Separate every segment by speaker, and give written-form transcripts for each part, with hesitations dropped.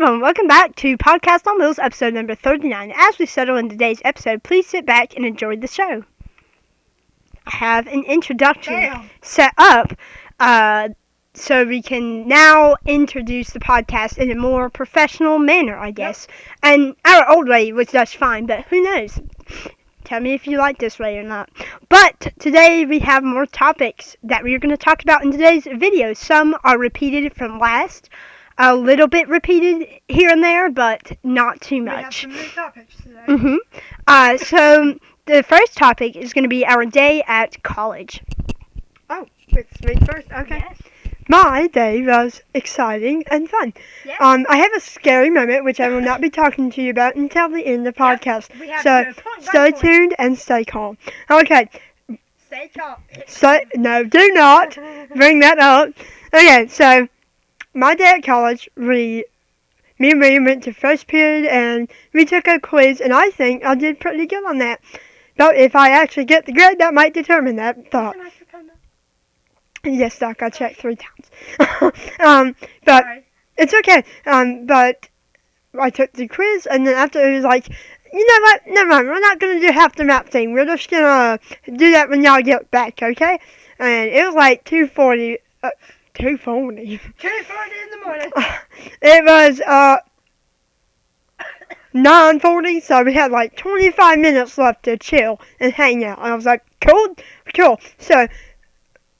Speaker 1: everyone, welcome back to Podcast on Wheels, episode number 39. As we settle in today's episode, please sit back and enjoy the show. I have an introduction set up, so we can now introduce the podcast in a more professional manner, I guess. Yep. And our old way was just fine, but who knows? Tell me if you like this way or not. But today we have more topics that we are going to talk about in today's video. Some are repeated from last. A little bit repeated here and there, but not too much.
Speaker 2: We have some new topics today.
Speaker 1: So the first topic is going to be our day at college.
Speaker 2: Oh, it's me first. Okay.
Speaker 1: Yes.
Speaker 2: My day was exciting and fun.
Speaker 1: Yes.
Speaker 2: I have a scary moment, which I will not be talking to you about until the end of the podcast.
Speaker 1: We have
Speaker 2: So
Speaker 1: to go point by
Speaker 2: stay
Speaker 1: point.
Speaker 2: tuned and stay calm. Okay.
Speaker 1: Stay calm.
Speaker 2: No, do not bring that up. Okay, so my day at college, me and William went to first period and we took a quiz, and I think I did pretty good on that. But if I actually get the grade, that might determine that thought. Yes, Doc, I checked 3 times. But
Speaker 1: Sorry.
Speaker 2: it's okay. But I took the quiz, and then after it was like, you know what? Never mind. We're not gonna do half the map thing. We're just gonna do that when y'all get back, okay? And it was like 2:40. 2:40.
Speaker 1: 2:40 in the morning.
Speaker 2: It was 9:40, so we had like 25 minutes left to chill and hang out. And I was like, cool. So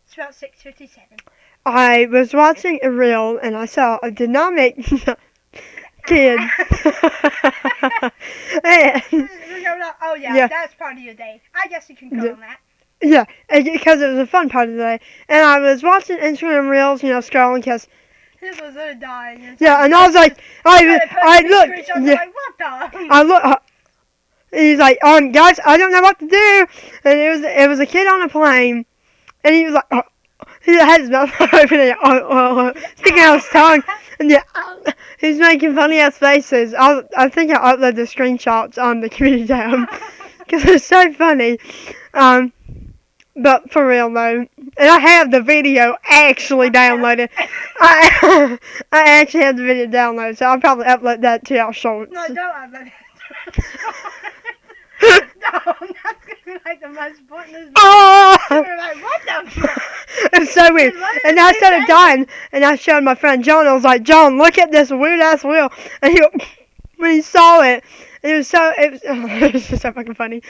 Speaker 1: It's about 6:57.
Speaker 2: I was watching a reel and I saw a dynamic kid.
Speaker 1: Oh yeah, that's part of your day. I guess you can call on that.
Speaker 2: Yeah, because it was a fun part of the day. And I was watching Instagram reels, scrolling, because
Speaker 1: This was a dying.
Speaker 2: yeah, and I was like, I looked,
Speaker 1: Like, what the?
Speaker 2: I look. He's like, guys, I don't know what to do. And it was a kid on a plane, and he was like, he had his mouth open and sticking out his tongue, and he's making funny ass faces. I think I uploaded the screenshots on the community tab because it's so funny. But for real though, and I have the video actually downloaded. I actually have the video downloaded, so I'll probably upload that to our shorts.
Speaker 1: No, don't upload it. No, that's gonna be like the most pointless. You're like, what the fuck?
Speaker 2: It's so weird. And I started dying, and I showed my friend John. I was like, John, look at this weird ass wheel. And when he saw it, it was just so fucking funny.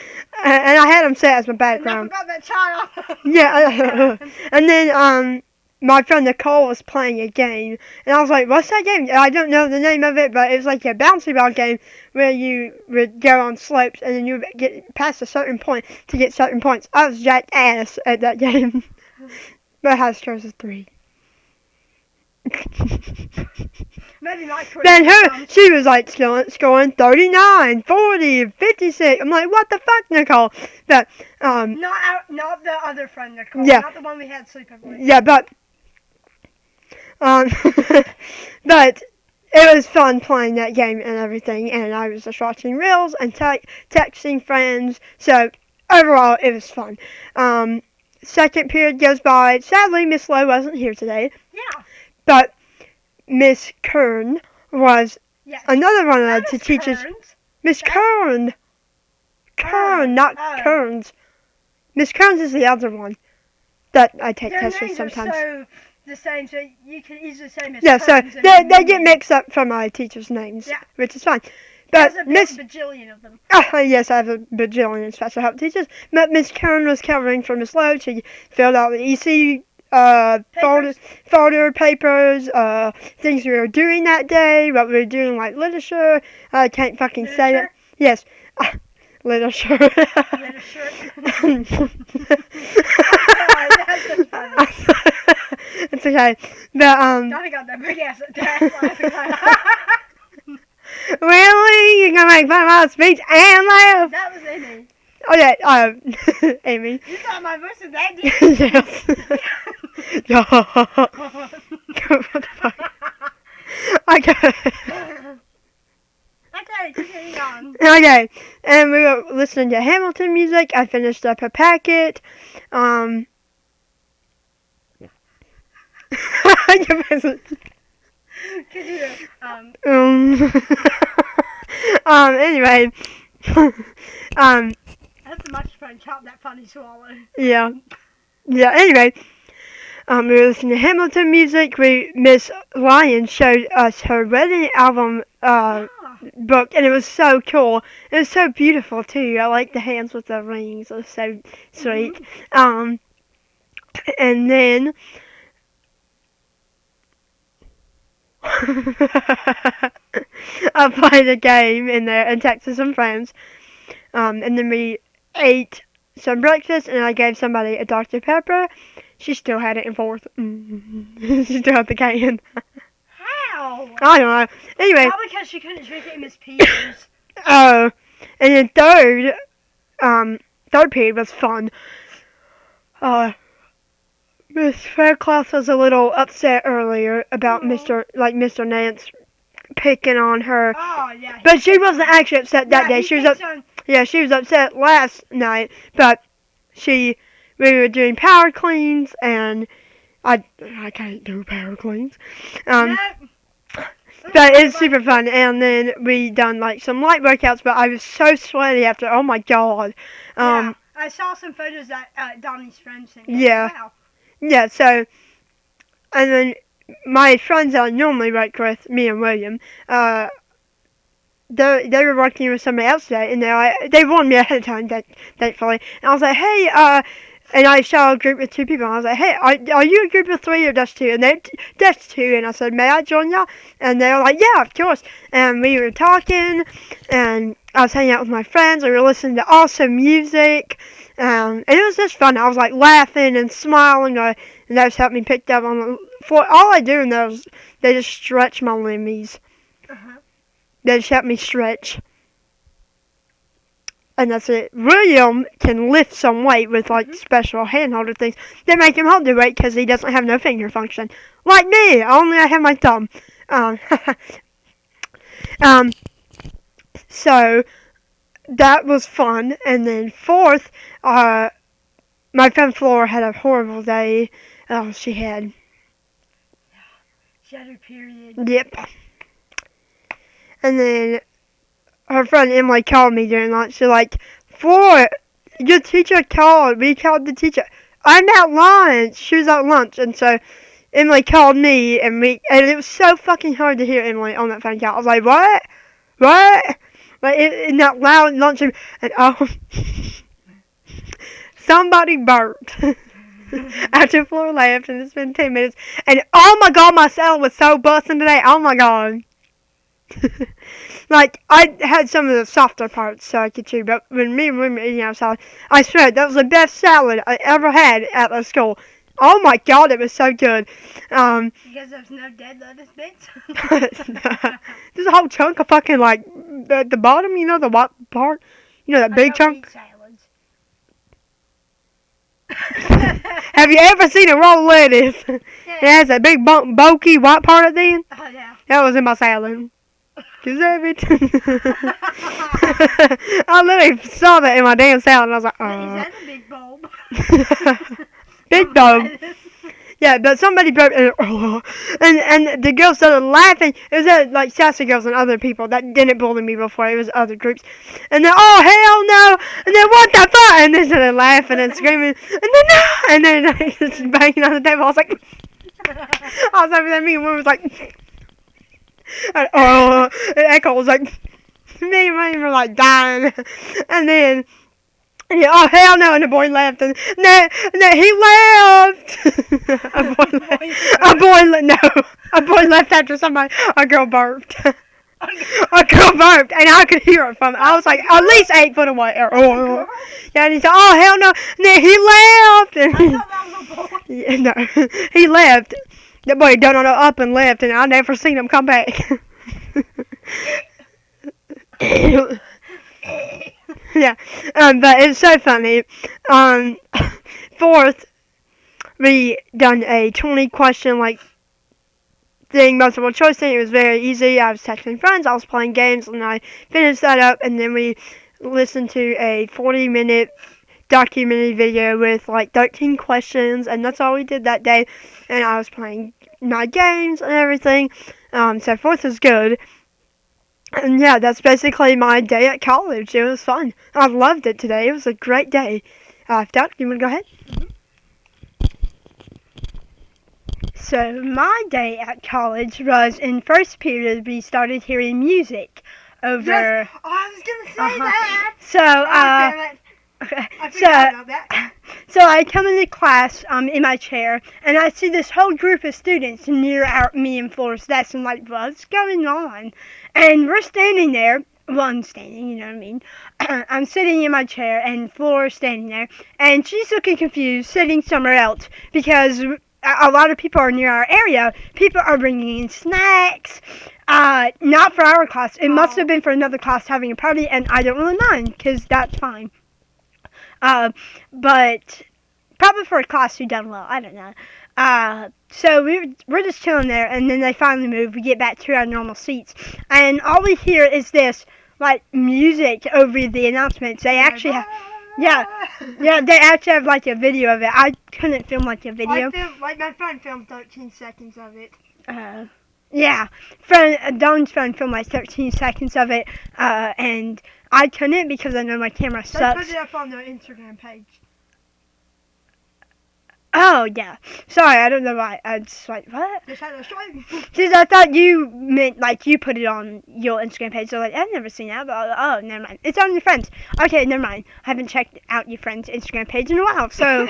Speaker 2: And I had him set as my background.
Speaker 1: Enough about that child.
Speaker 2: Yeah. And then my friend Nicole was playing a game, and I was like, what's that game? I don't know the name of it, but it was like a bouncy ball game where you would go on slopes, and then you would get past a certain point to get certain points. I was jacked ass at that game. But high scores is 3.
Speaker 1: Maybe not 20.
Speaker 2: Then she was like scoring 39, 40, 56. I'm like, what the fuck, Nicole? But
Speaker 1: not the other friend Nicole.
Speaker 2: Yeah.
Speaker 1: Not the one we had sleeping with.
Speaker 2: yeah, but but it was fun playing that game and everything, and I was just watching reels and texting friends. So overall, it was fun. Second period goes by. Sadly, Miss Lowe wasn't here today.
Speaker 1: Yeah.
Speaker 2: But Miss Kern was another one of the teachers. Miss Kern. Kern, not Kearns. Miss Kearns is the other one that I take tests with sometimes.
Speaker 1: Their names are so the same, so you can easily say Miss
Speaker 2: Yeah, so
Speaker 1: Kearns
Speaker 2: they get mixed up for my teachers' names, which is fine. But
Speaker 1: There's a
Speaker 2: Miss
Speaker 1: bajillion of them.
Speaker 2: yes, I have a bajillion special help teachers. But Miss Kern was covering for Miss Lowe. She filled out the EC folder papers, things we were doing that day, what we were doing, like literature. I can't fucking say it. Yes, literature.
Speaker 1: Literature.
Speaker 2: It's okay. But
Speaker 1: Donnie got that big ass attack laughing.
Speaker 2: Really? You're gonna make fun of my speech and laugh?
Speaker 1: That was Emmie.
Speaker 2: Oh yeah, Amy.
Speaker 1: You thought my voice was that deep?
Speaker 2: Yes. What the fuck? Okay.
Speaker 1: Okay, continue on.
Speaker 2: Okay, and we were listening to Hamilton music. I finished up a packet. Anyway.
Speaker 1: That's a microphone. Chop that funny swallow.
Speaker 2: Yeah. Yeah, anyway. We were listening to Hamilton music. Miss Lyon showed us her wedding album book, and it was so cool. It was so beautiful too. I like the hands with the rings. It was so sweet. And then I played a game in there and texted some friends. And then we ate some breakfast, and I gave somebody a Dr. Pepper. She still had it in fourth. She still had the can.
Speaker 1: How?
Speaker 2: I don't know. Anyway.
Speaker 1: Probably because she couldn't drink it in Miss Peters.
Speaker 2: Oh. And then third period was fun. Miss Faircloth was a little upset earlier about Mr. Nance picking on her.
Speaker 1: Oh, yeah.
Speaker 2: But she wasn't actually upset that day. She was upset last night, but we were doing power cleans, and I can't do power cleans. But it's super fun. And then we done like some light workouts, but I was so sweaty after. Oh my god.
Speaker 1: Yeah, I saw some photos that Donnie's friend sent me.
Speaker 2: Yeah.
Speaker 1: Wow.
Speaker 2: Yeah. So, and then my friends that I normally work with, me and William, they were working with somebody else today, and they warned me ahead of time, thankfully. And I was like, hey, and I saw a group of two people, and I was like, hey, are you a group of three or just two? And they, just two, and I said, may I join y'all? And they were like, yeah, of course. And we were talking, and I was hanging out with my friends, we were listening to awesome music, and it was just fun. I was like laughing and smiling, and that just helped me pick up on the floor. All I do in those, they just stretch my limmies. They just help me stretch. And that's it. William can lift some weight with like special hand holder things. They make him hold the weight because he doesn't have no finger function. Like me, only I have my thumb. So that was fun. And then fourth, my friend Flora had a horrible day. She had
Speaker 1: her period.
Speaker 2: Yep. And then her friend Emily called me during lunch. She's like, Flora, your teacher called. We called the teacher. I'm at lunch. She was at lunch. And so Emily called me, and it was so fucking hard to hear Emily on that phone call. I was like, what? What? Like, in that loud lunch, and somebody burped. After Flora left, and it's been 10 minutes. And oh my god, my salad was so busting today. Oh my god. Like, I had some of the softer parts so I could chew, but when me and William were eating our salad, I swear, that was the best salad I ever had at the school. Oh my god, it was so good.
Speaker 1: Because there's no dead lettuce bits?
Speaker 2: There's a whole chunk of fucking, like, at the bottom, you know, the white part? You know, that big chunk?
Speaker 1: Salads.
Speaker 2: Have you ever seen a raw lettuce? Yeah. It has that big, bulky white part at the end?
Speaker 1: Oh, yeah.
Speaker 2: That was in my salad. Deserve it. I literally saw that in my damn salad, and I was like,
Speaker 1: Is that a big bulb?
Speaker 2: Big bulb. Yeah, but somebody broke and the girls started laughing. It was like sassy girls and other people that didn't bully me before. It was other groups. And then, oh, hell no. And then, what the fuck? And they started laughing and screaming. And then, no. And then, like, just banging on the table. I was like, I was over there, me and one was like, and, it echoes like, me and Wayne were like dying. And then, yeah, oh hell no, and the boy left, and no, he left. A boy left after a girl burped. A girl burped, and I could hear it from, I was like, at least 8 foot away. Yeah, and he said, oh hell no, and then he left. And
Speaker 1: I thought that was a boy.
Speaker 2: Yeah, no, he left. That boy done on up and left, and I never seen him come back. Yeah, but it's so funny. Fourth, we done a 20-question like thing, multiple choice thing. It was very easy. I was texting friends, I was playing games, and I finished that up. And then we listened to a 40-minute documentary video with like 13 questions, and that's all we did that day. And I was playing my games and everything. So 4th is good. And yeah, that's basically my day at college. It was fun. I loved it today. It was a great day. Doc, you want to go ahead?
Speaker 1: So my day at college was in first period we started hearing music over.
Speaker 2: Yes. Oh, I was gonna say that.
Speaker 1: So
Speaker 2: I forgot about that.
Speaker 1: So I come into class in my chair and I see this whole group of students near me and Flora's desk and like, what's going on? And we're standing there. Well, I'm standing, you know what I mean. I'm sitting in my chair and Flora's standing there and she's looking confused, sitting somewhere else because a lot of people are near our area. People are bringing in snacks. Not for our class. It must have been for another class having a party, and I don't really mind because that's fine. But probably for a class who done well. I don't know. So we're just chilling there, and then they finally move. We get back to our normal seats, and all we hear is this like music over the announcements. They actually have. Yeah, they actually have like a video of it. I couldn't film like a video.
Speaker 2: My friend filmed 13 seconds of it.
Speaker 1: Yeah, Dawn's phone filmed like 13 seconds of it, and I couldn't because I know my camera sucks.
Speaker 2: They put it up on their Instagram page.
Speaker 1: Oh, yeah. Sorry, I don't know why. I just like, what?
Speaker 2: Just had a show.
Speaker 1: Because I thought you meant, like, you put it on your Instagram page. So, like, I've never seen that. But, oh, never mind. It's on your friends. Okay, never mind. I haven't checked out your friend's Instagram page in a while. So,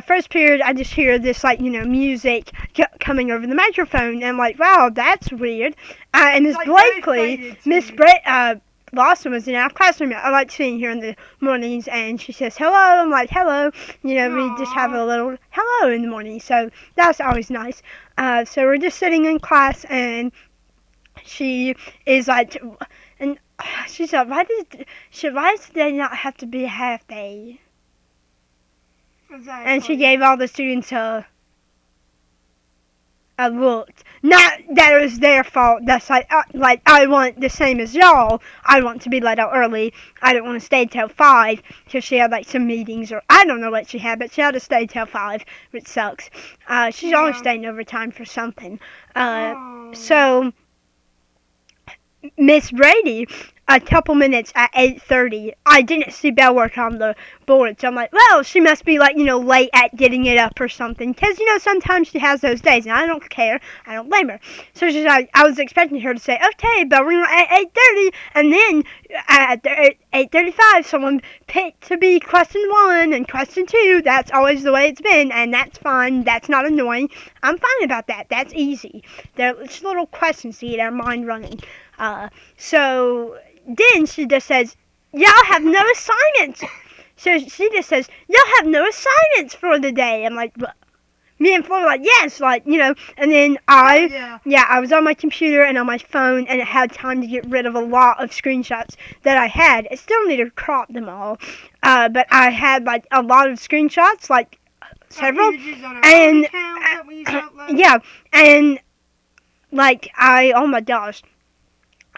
Speaker 1: first period, I just hear this, like, music coming over the microphone. And I'm like, wow, that's weird. And Miss Blakely, Lawson was in our classroom. I like seeing her in the mornings, and she says hello. I'm like, hello. We just have a little hello in the morning, so that's always nice. So we're just sitting in class, and she is like, and she said, why does today not have to be a half day?
Speaker 2: Exactly.
Speaker 1: And she gave all the students a looked. Not that it was their fault. That's like I want the same as y'all. I want to be let out early. I don't want to stay till 5 because she had like some meetings or I don't know what she had, but she had to stay till 5, which sucks. She's always staying overtime for something. So Miss Brady, a couple minutes at 8:30, I didn't see bell work on the board, so I'm like, well, she must be like, late at getting it up or something, because, sometimes she has those days, and I don't care, I don't blame her. So she's like, I was expecting her to say, okay, bell ring at 8:30, and then at 8:35, someone picked to be question 1 and question 2, that's always the way it's been, and that's fine, that's not annoying, I'm fine about that, that's easy. They're just little questions to get our mind running. So then she just says, y'all have no assignments. So she just says, y'all have no assignments for the day. I'm like, what? Me and Flora were like, yes, and then I was on my computer and on my phone and it had time to get rid of a lot of screenshots that I had. I still need to crop them all. But I had like a lot of screenshots, like several. And and like oh my gosh.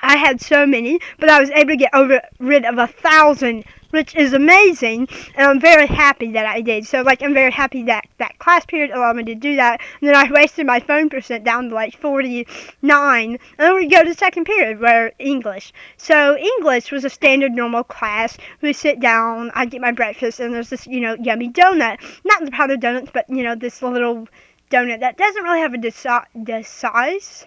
Speaker 1: I had so many, but I was able to get rid of 1,000, which is amazing, and I'm very happy that I did. So, I'm very happy that that class period allowed me to do that, and then I wasted my phone percent down to, 49, and then we go to second period, where English. So, English was a standard normal class. We sit down, I get my breakfast, and there's this, yummy donut. Not the powdered donuts, but, this little donut that doesn't really have a size.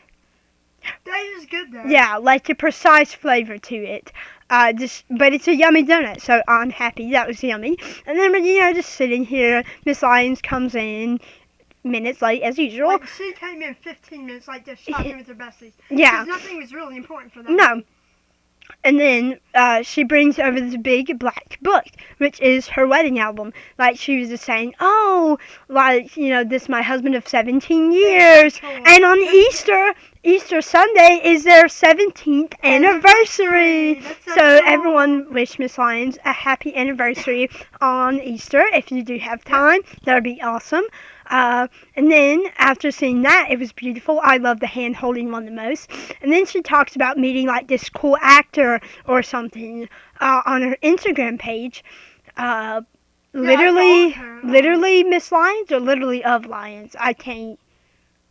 Speaker 2: That is good though.
Speaker 1: Yeah, like a precise flavor to it. But it's a yummy donut, so I'm happy that was yummy. And then we're, just sitting here. Miss Lyons comes in minutes late as usual.
Speaker 2: She came in 15 minutes late, just shopping with her besties.
Speaker 1: Yeah.
Speaker 2: Because nothing was really important for that.
Speaker 1: No. And then she brings over this big black book, which is her wedding album. She was just saying, oh, this is my husband of 17 years. And on Easter Sunday is their 17th anniversary. So everyone wish Miss Lyons a happy anniversary on Easter. If you do have time, that would be awesome. And then after seeing that, it was beautiful. I love the hand holding one the most. And then she talks about meeting this cool actor or something on her Instagram page. Literally Miss Lyons or literally of Lyons. I can't.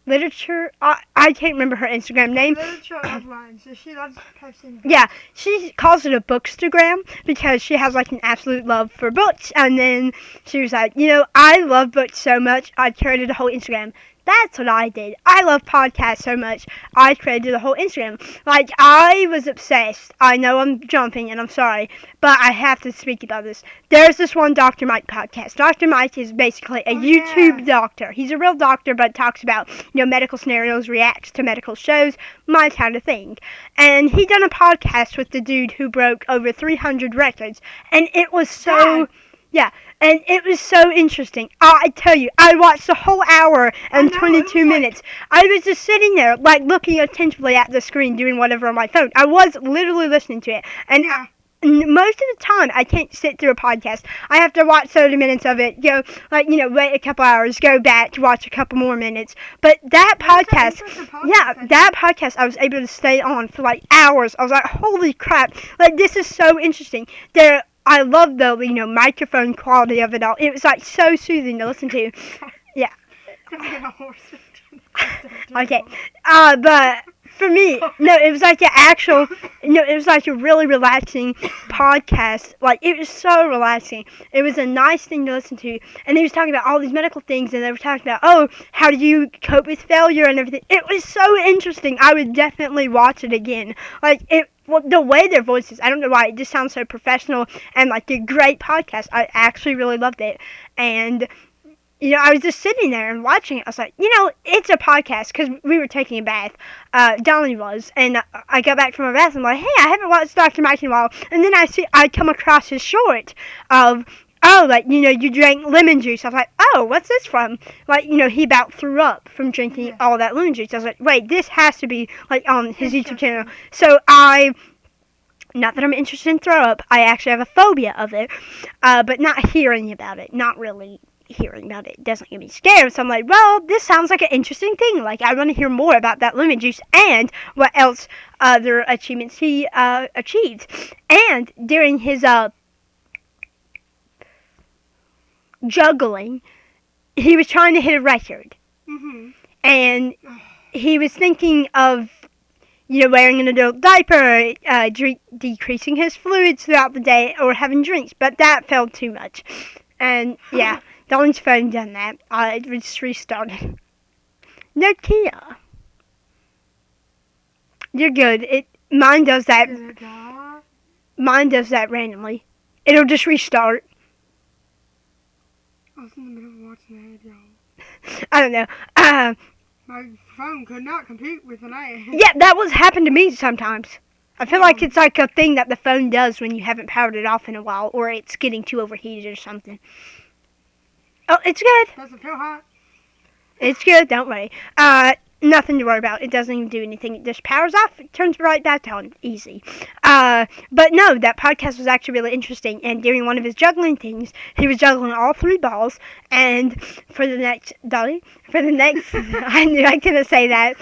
Speaker 1: literature. I can't remember her Instagram name.
Speaker 2: Literature offline, so she loves posting.
Speaker 1: Yeah, she calls it a bookstagram because she has like an absolute love for books. And then she was like, I love books so much, I created a whole Instagram. That's what I did. I love podcasts so much, I created a whole Instagram. Like, I was obsessed. I know I'm jumping, and I'm sorry, but I have to speak about this. There's this one Dr. Mike podcast. Dr. Mike is basically a YouTube doctor. He's a real doctor, but talks about, medical scenarios, reacts to medical shows, my kind of thing. And he done a podcast with the dude who broke over 300 records, and it was so... Yeah, and it was so interesting. I tell you, I watched the whole hour and 22 minutes. I was just sitting there, like, looking attentively at the screen, doing whatever on my phone. I was literally listening to it. And most of the time, I can't sit through a podcast. I have to watch 30 minutes of it, go, wait a couple hours, go back, watch a couple more minutes. But that podcast, that podcast, I was able to stay on for, like, hours. I was like, holy crap, like, this is so interesting. I love the, microphone quality of it all. It was, like, so soothing to listen to. Yeah. Okay. But for me, no, it was like an actual, it was like a really relaxing podcast. Like, it was so relaxing. It was a nice thing to listen to. And they was talking about all these medical things, and they were talking about, how do you cope with failure and everything. It was so interesting. I would definitely watch it again. Like, the way their voices, I don't know why, it just sounds so professional and like a great podcast. I actually really loved it. And, I was just sitting there and watching it. I was like, it's a podcast because we were taking a bath. Donnie was. And I got back from my bath and I'm like, hey, I haven't watched Dr. Mike in a while. And then I come across his short of, you drank lemon juice. I was like, what's this from? Like, he about threw up from drinking all that lemon juice. I was like, wait, this has to be, like, on his YouTube channel. So not that I'm interested in throw up, I actually have a phobia of it, but not hearing about it, not really hearing about it doesn't get me scared. So I'm like, well, this sounds like an interesting thing. Like, I want to hear more about that lemon juice and what else other achievements he achieved. And during his juggling, he was trying to hit a record. Mm-hmm. And he was thinking of, wearing an adult diaper, decreasing his fluids throughout the day, or having drinks. But that felt too much. And, yeah, Donnie's phone done that. It just restarted. Nokia. You're good. Mine does that. Mine does that randomly. It'll just restart.
Speaker 2: I was in the middle of watching an ad, y'all.
Speaker 1: I don't know.
Speaker 2: My phone could not compete with an ad.
Speaker 1: Yeah, that was happened to me sometimes. I feel like it's like a thing that the phone does when you haven't powered it off in a while, or it's getting too overheated or something. Oh, it's good.
Speaker 2: Does it feel hot?
Speaker 1: It's good, don't worry. Nothing to worry about. It doesn't even do anything. It just powers off, it turns right back on. Easy. But no, that podcast was actually really interesting. And during one of his juggling things, he was juggling all 3 balls. And for the next, I knew I couldn't say that.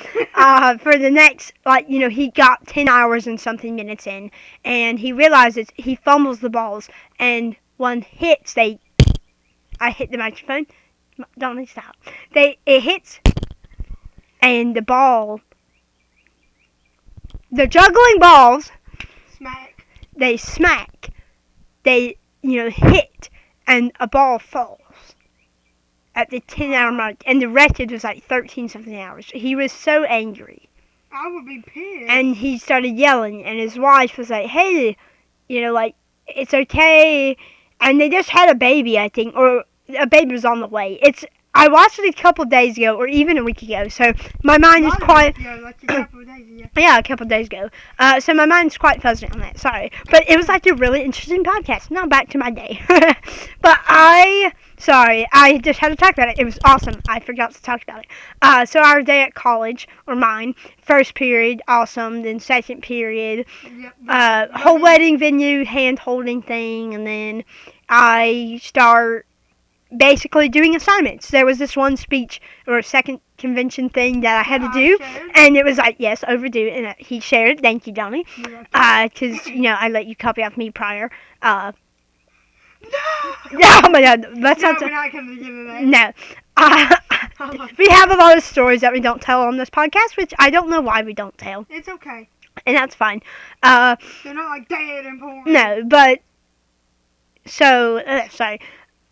Speaker 1: For the next, he got 10 hours and something minutes in. And he realizes he fumbles the balls. And one hits, I hit the microphone. Don't stop. It hits. And the juggling balls, they smack, they, hit, and a ball falls at the 10-hour mark, and the record was like 13-something hours. He was so angry.
Speaker 2: I would be pissed.
Speaker 1: And he started yelling, and his wife was like, hey, it's okay. And they just had a baby, I think, or a baby was on the way. I watched it a couple days ago, or even a week ago, so my mind is quite... Yeah, a couple days ago. So my mind's quite fuzzy on that, sorry. But it was like a really interesting podcast. Now back to my day. But I just had to talk about it. It was awesome. I forgot to talk about it. So our day at college, or mine, first period, awesome, then second period, whole wedding venue, hand-holding thing, and then I start basically doing assignments. There was this one speech or second convention thing that I had to do, and it was like, yes, overdue, and he shared it. Thank you, Donnie, because I let you copy off me prior. No! Oh my God, let's not.
Speaker 2: We're not coming to give it
Speaker 1: No, We have a lot of stories that we don't tell on this podcast, which I don't know why we don't tell.
Speaker 2: It's okay.
Speaker 1: And that's fine.
Speaker 2: They're not like dead important.
Speaker 1: No, but sorry.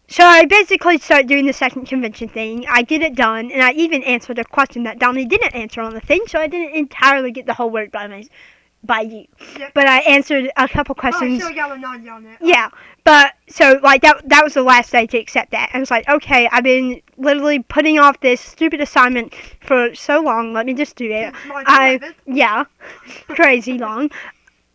Speaker 1: So I basically started doing the second convention thing. I get it done, and I even answered a question that Donnie didn't answer on the thing, so I didn't entirely get the whole word by you.
Speaker 2: Yep.
Speaker 1: But I answered a couple questions.
Speaker 2: Oh, I still got a 90 on it.
Speaker 1: Yeah, but so like that was the last day to accept that. And it's like, okay, I've been literally putting off this stupid assignment for so long. Let me just do it. Yeah, crazy long.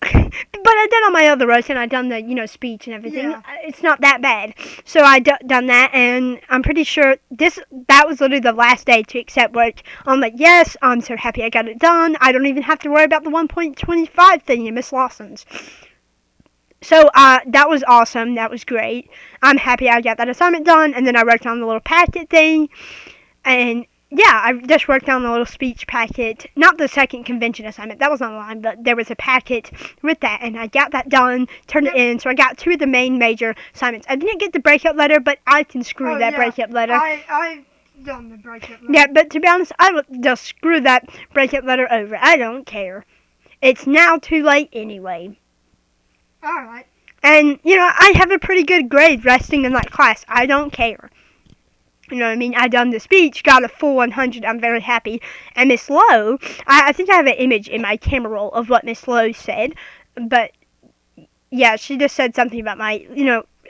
Speaker 1: But I done all my other roasts, and I done the speech and everything.
Speaker 2: Yeah.
Speaker 1: It's not that bad. So I done that, and I'm pretty sure that was literally the last day to accept work. I'm like, yes, I'm so happy I got it done. I don't even have to worry about the 1.25 thing in Miss Lawson's. So that was awesome. That was great. I'm happy I got that assignment done, and then I worked on the little packet thing, and yeah, I just worked on the little speech packet. Not the second convention assignment. That was online, but there was a packet with that, and I got that done, turned it in, so I got 2 of the main major assignments. I didn't get the breakup letter, but I can screw that breakup letter.
Speaker 2: I've done the breakup letter.
Speaker 1: Yeah, but to be honest, I would just screw that breakup letter over. I don't care. It's now too late anyway.
Speaker 2: Alright.
Speaker 1: And, I have a pretty good grade resting in that class. I don't care. You know what I mean? I done the speech, got a full 100. I'm very happy. And Miss Lowe, I think I have an image in my camera roll of what Miss Lowe said. But, yeah, she just said something about my,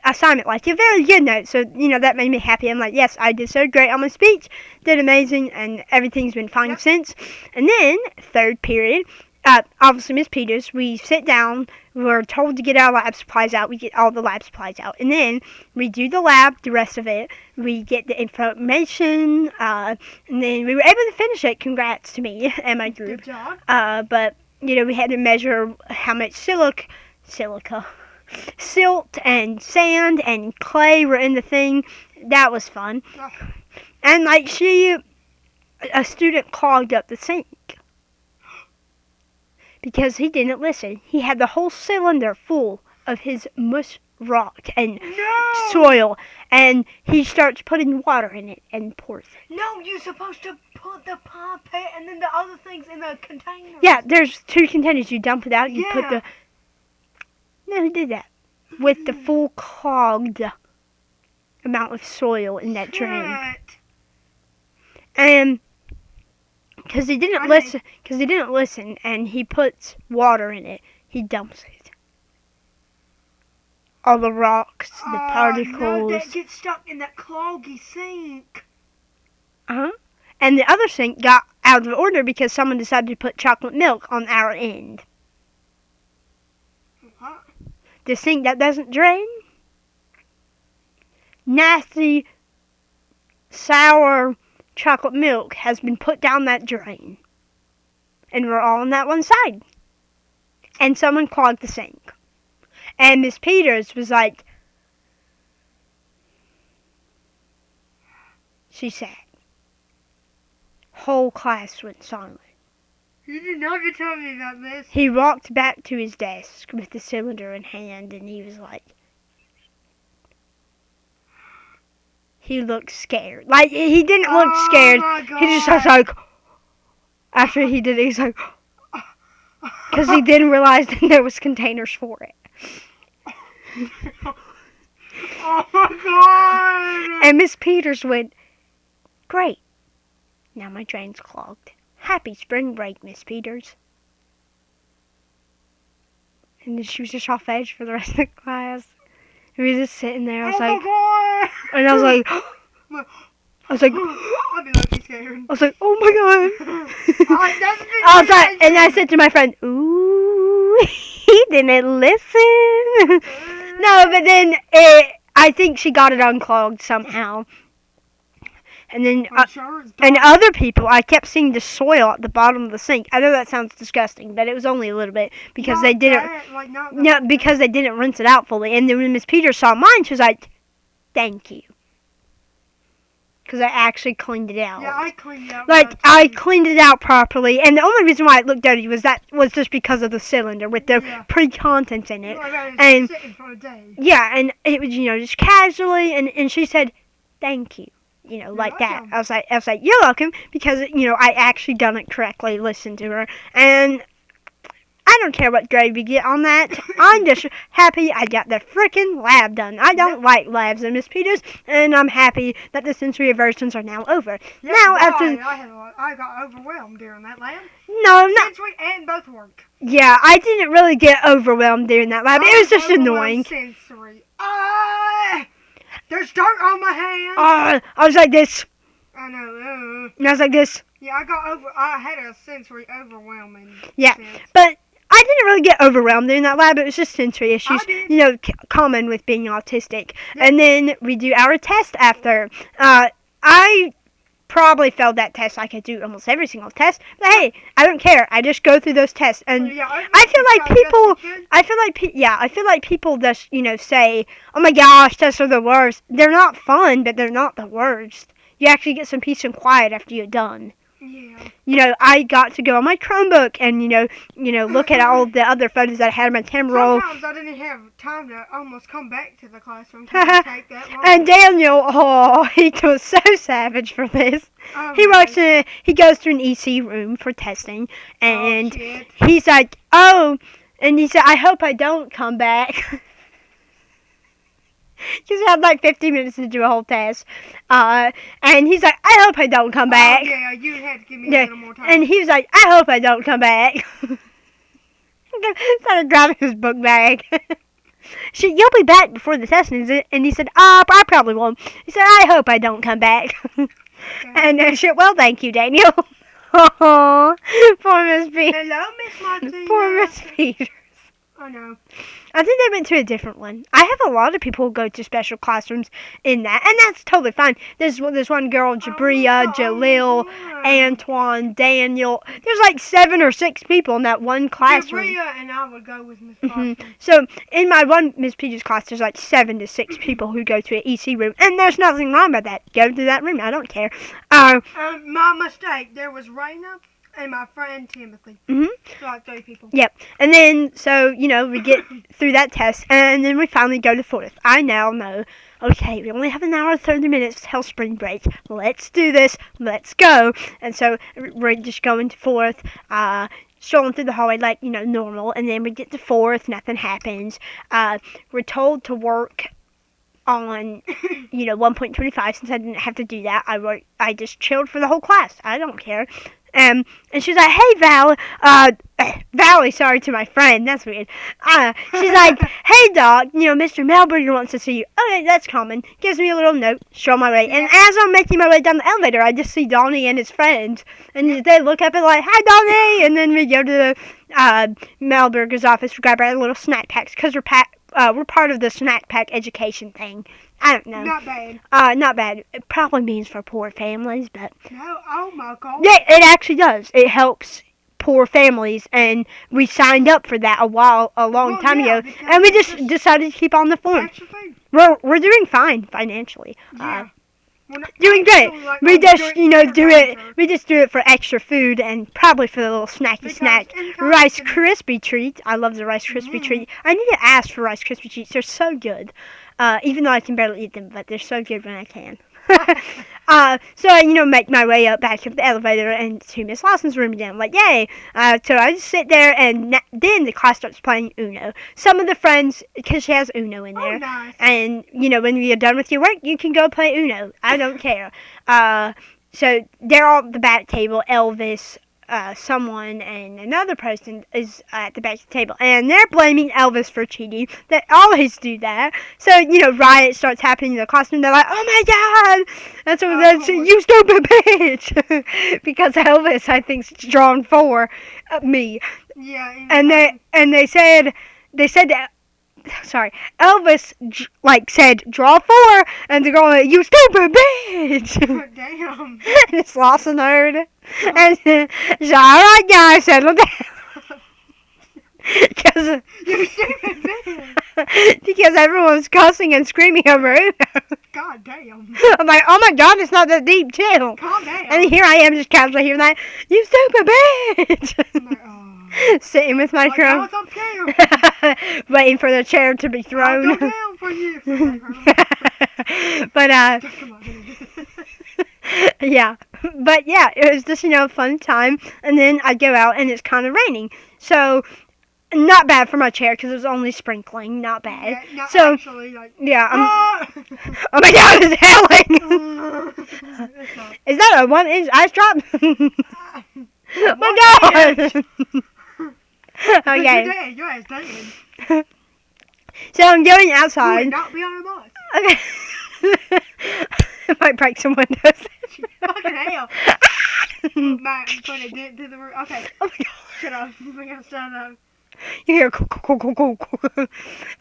Speaker 1: assignment. Like, a very good note. So, that made me happy. I'm like, yes, I did so great on my speech. Did amazing. And everything's been fine since. And then, third period, obviously Miss Peters, we sit down, we're told to get our lab supplies out, we get all the lab supplies out, and then we do the lab, the rest of it, we get the information, and then we were able to finish it. Congrats to me and my group.
Speaker 2: Good job.
Speaker 1: But, we had to measure how much silt and sand and clay were in the thing. That was fun. And, a student clogged up the sink. Because he didn't listen. He had the whole cylinder full of his mush rock and soil. And he starts putting water in it and pours it.
Speaker 2: No, you're supposed to put the pipette and then the other things in the container.
Speaker 1: Yeah, there's 2 containers. You dump it out, you put the... No, he did that. With the full clogged amount of soil in that drain. And... Because he didn't listen, and he puts water in it. He dumps it. All the rocks, the particles.
Speaker 2: No, that gets stuck in that cloggy sink.
Speaker 1: And the other sink got out of order because someone decided to put chocolate milk on our end.
Speaker 2: What?
Speaker 1: The sink that doesn't drain. Nasty, sour chocolate milk has been put down that drain. And we're all on that one side. And someone clogged the sink. And Miss Peters was like, she sat. Whole class went silent.
Speaker 2: You did not tell me about this.
Speaker 1: He walked back to his desk with the cylinder in hand, and he was like, he looked scared. Like, he didn't look scared. He just was like, after he did it, he's like, because he didn't realize that there was containers for it.
Speaker 2: Oh my god!
Speaker 1: And Miss Peters went, great. Now my drain's clogged. Happy spring break, Miss Peters. And then she was just off edge for the rest of the class. We were just sitting there. I was like, and I was like,
Speaker 2: I'd be lucky scared.
Speaker 1: I was like, oh my god.
Speaker 2: I
Speaker 1: was like, and I said to my friend, ooh, he didn't listen. No, but then I think she got it unclogged somehow. And then, and other people, I kept seeing the soil at the bottom of the sink. I know that sounds disgusting, but it was only a little bit because they didn't. Because they didn't rinse it out fully. And then when Miss Peters saw mine, she was like, "Thank you," because I actually cleaned it out.
Speaker 2: Yeah, I cleaned it out.
Speaker 1: I cleaned it out properly, and the only reason why it looked dirty was just because of the cylinder with the pre-contents in it.
Speaker 2: And
Speaker 1: yeah, and it was just casually, and she said, "Thank you." like that. I was like, you're welcome, because, I actually done it correctly, listened to her, and I don't care what grade we get on that. I'm just happy I got the freaking lab done. I don't like labs in Miss Peters, and I'm happy that the sensory aversions are now over. Now after
Speaker 2: I got overwhelmed during that lab.
Speaker 1: No, not
Speaker 2: sensory and both worked.
Speaker 1: Yeah, I didn't really get overwhelmed during that lab. It was just annoying.
Speaker 2: Sensory. There's dirt on my hands.
Speaker 1: I was like this.
Speaker 2: I know.
Speaker 1: And I was like this.
Speaker 2: Yeah, I had a sensory overwhelming.
Speaker 1: Yeah,
Speaker 2: sense.
Speaker 1: but I didn't really get overwhelmed during that lab. It was just sensory issues, common with being autistic. Yep. And then we do our test after. I probably failed that test like I do almost every single test. But hey, I don't care. I just go through those tests, and I feel like people just say, "Oh my gosh, tests are the worst." They're not fun, but they're not the worst. You actually get some peace and quiet after you're done.
Speaker 2: Yeah.
Speaker 1: I got to go on my Chromebook and, look at all the other photos that I had on my camera roll.
Speaker 2: Sometimes I didn't have time to almost come back to the classroom to take that long.
Speaker 1: And Daniel, he was so savage for this.
Speaker 2: Oh,
Speaker 1: He goes to an EC room for testing, and
Speaker 2: shit.
Speaker 1: He's like, and he said, I hope I don't come back. Because he had like 15 minutes to do a whole test. And he's like, I hope I don't come back.
Speaker 2: Oh, yeah, you had to give me a little more time.
Speaker 1: And he was like, I hope I don't come back. Started grabbing his book bag. You'll be back before the test, and he said, I probably won't. He said, I hope I don't come back. Okay. And she said, well, thank you, Daniel. Oh, poor Miss Peters.
Speaker 2: Hello, Miss Mathews.
Speaker 1: Poor Miss Peters.
Speaker 2: I know.
Speaker 1: I think they went to a different one. I have a lot of people who go to special classrooms in that, and that's totally fine. There's one girl, Jabria, Jalil, Antoine, Daniel. There's like 7 or 6 people in that one classroom.
Speaker 2: Jabria and I would go with Miss Falcon.
Speaker 1: So in my one Miss Peters class, there's like 7 to 6 people who go to an EC room, and there's nothing wrong with that. Go to that room. I don't care.
Speaker 2: My mistake. There was Raina and my friend Timothy. So like 3 people.
Speaker 1: Yep. And then, so, we get through that test, and then we finally go to 4th. I now know, okay, we only have an hour and 30 minutes till spring break. Let's do this. Let's go. And so we're just going to 4th, strolling through the hallway like, normal. And then we get to 4th, nothing happens. We're told to work on 1.25. Since I didn't have to do that, I just chilled for the whole class. I don't care. And she's like, hey, Valley, sorry to my friend, that's weird. She's like, hey, Doc, Mr. Melberger wants to see you. Okay, that's common. Gives me a little note, show my way. And as I'm making my way down the elevator, I just see Donnie and his friends. And they look up and like, hi, Donnie. And then we go to the Melberger's office to grab our little snack packs, because we're part of the snack pack education thing. I don't know.
Speaker 2: Not bad.
Speaker 1: Not bad. It probably means for poor families, but...
Speaker 2: No, oh my God.
Speaker 1: Yeah, it actually does. It helps poor families, and we signed up for that a long time ago, and we just decided to keep on the form. We're doing fine financially.
Speaker 2: Yeah.
Speaker 1: Doing great. We just, do it. We just do it for extra food and probably for the little snacky snack. Rice Krispie treat. I love the Rice Krispie treat. I need to ask for Rice Krispie treats. They're so good. Even though I can barely eat them, but they're so good when I can. So I, make my way up back up the elevator and to Miss Lawson's room again. I'm like, yay! So I just sit there, and then the class starts playing Uno. Some of the friends, because she has Uno in there.
Speaker 2: Oh, nice.
Speaker 1: And, when you're done with your work, you can go play Uno. I don't care. So they're all at the back table. Elvis, someone, and another person is at the back of the table, and they're blaming Elvis for cheating. They always do that. So, riot starts happening in the classroom. They're like, oh my God! That's what they say, you stupid bitch! Because Elvis, I think, is drawn for me.
Speaker 2: Yeah.
Speaker 1: And they said that, sorry, Elvis, said, draw 4, and the girl went, you stupid bitch!
Speaker 2: Damn.
Speaker 1: And it's Lawson heard. And she's like, alright guys, settle down. Because
Speaker 2: you stupid bitch!
Speaker 1: Because everyone's cussing and screaming over it.
Speaker 2: God damn.
Speaker 1: I'm like, oh my God, it's not that deep, chill.
Speaker 2: Calm down.
Speaker 1: And here I am just casually hearing that, you stupid bitch!
Speaker 2: I'm like, oh.
Speaker 1: Sitting with my crown. Waiting for the chair to be thrown.
Speaker 2: I'll go down for you.
Speaker 1: But Yeah, but yeah, it was just a fun time. And then I go out and it's kind of raining, so not bad for my chair because it was only sprinkling, not bad.
Speaker 2: Yeah, not
Speaker 1: So
Speaker 2: actually, like,
Speaker 1: yeah,
Speaker 2: ah!
Speaker 1: oh my god, it's hailing.
Speaker 2: It's not.
Speaker 1: Is that a 1-inch ice drop? Oh my god. Okay.
Speaker 2: Your ass dead.
Speaker 1: So I'm going
Speaker 2: You
Speaker 1: outside.
Speaker 2: would not be on a bus.
Speaker 1: Okay. It might break some windows.
Speaker 2: Fucking hell. Might put a dent to the roof. Okay.
Speaker 1: Oh my god.
Speaker 2: Shut up. We gotta start up.
Speaker 1: You hear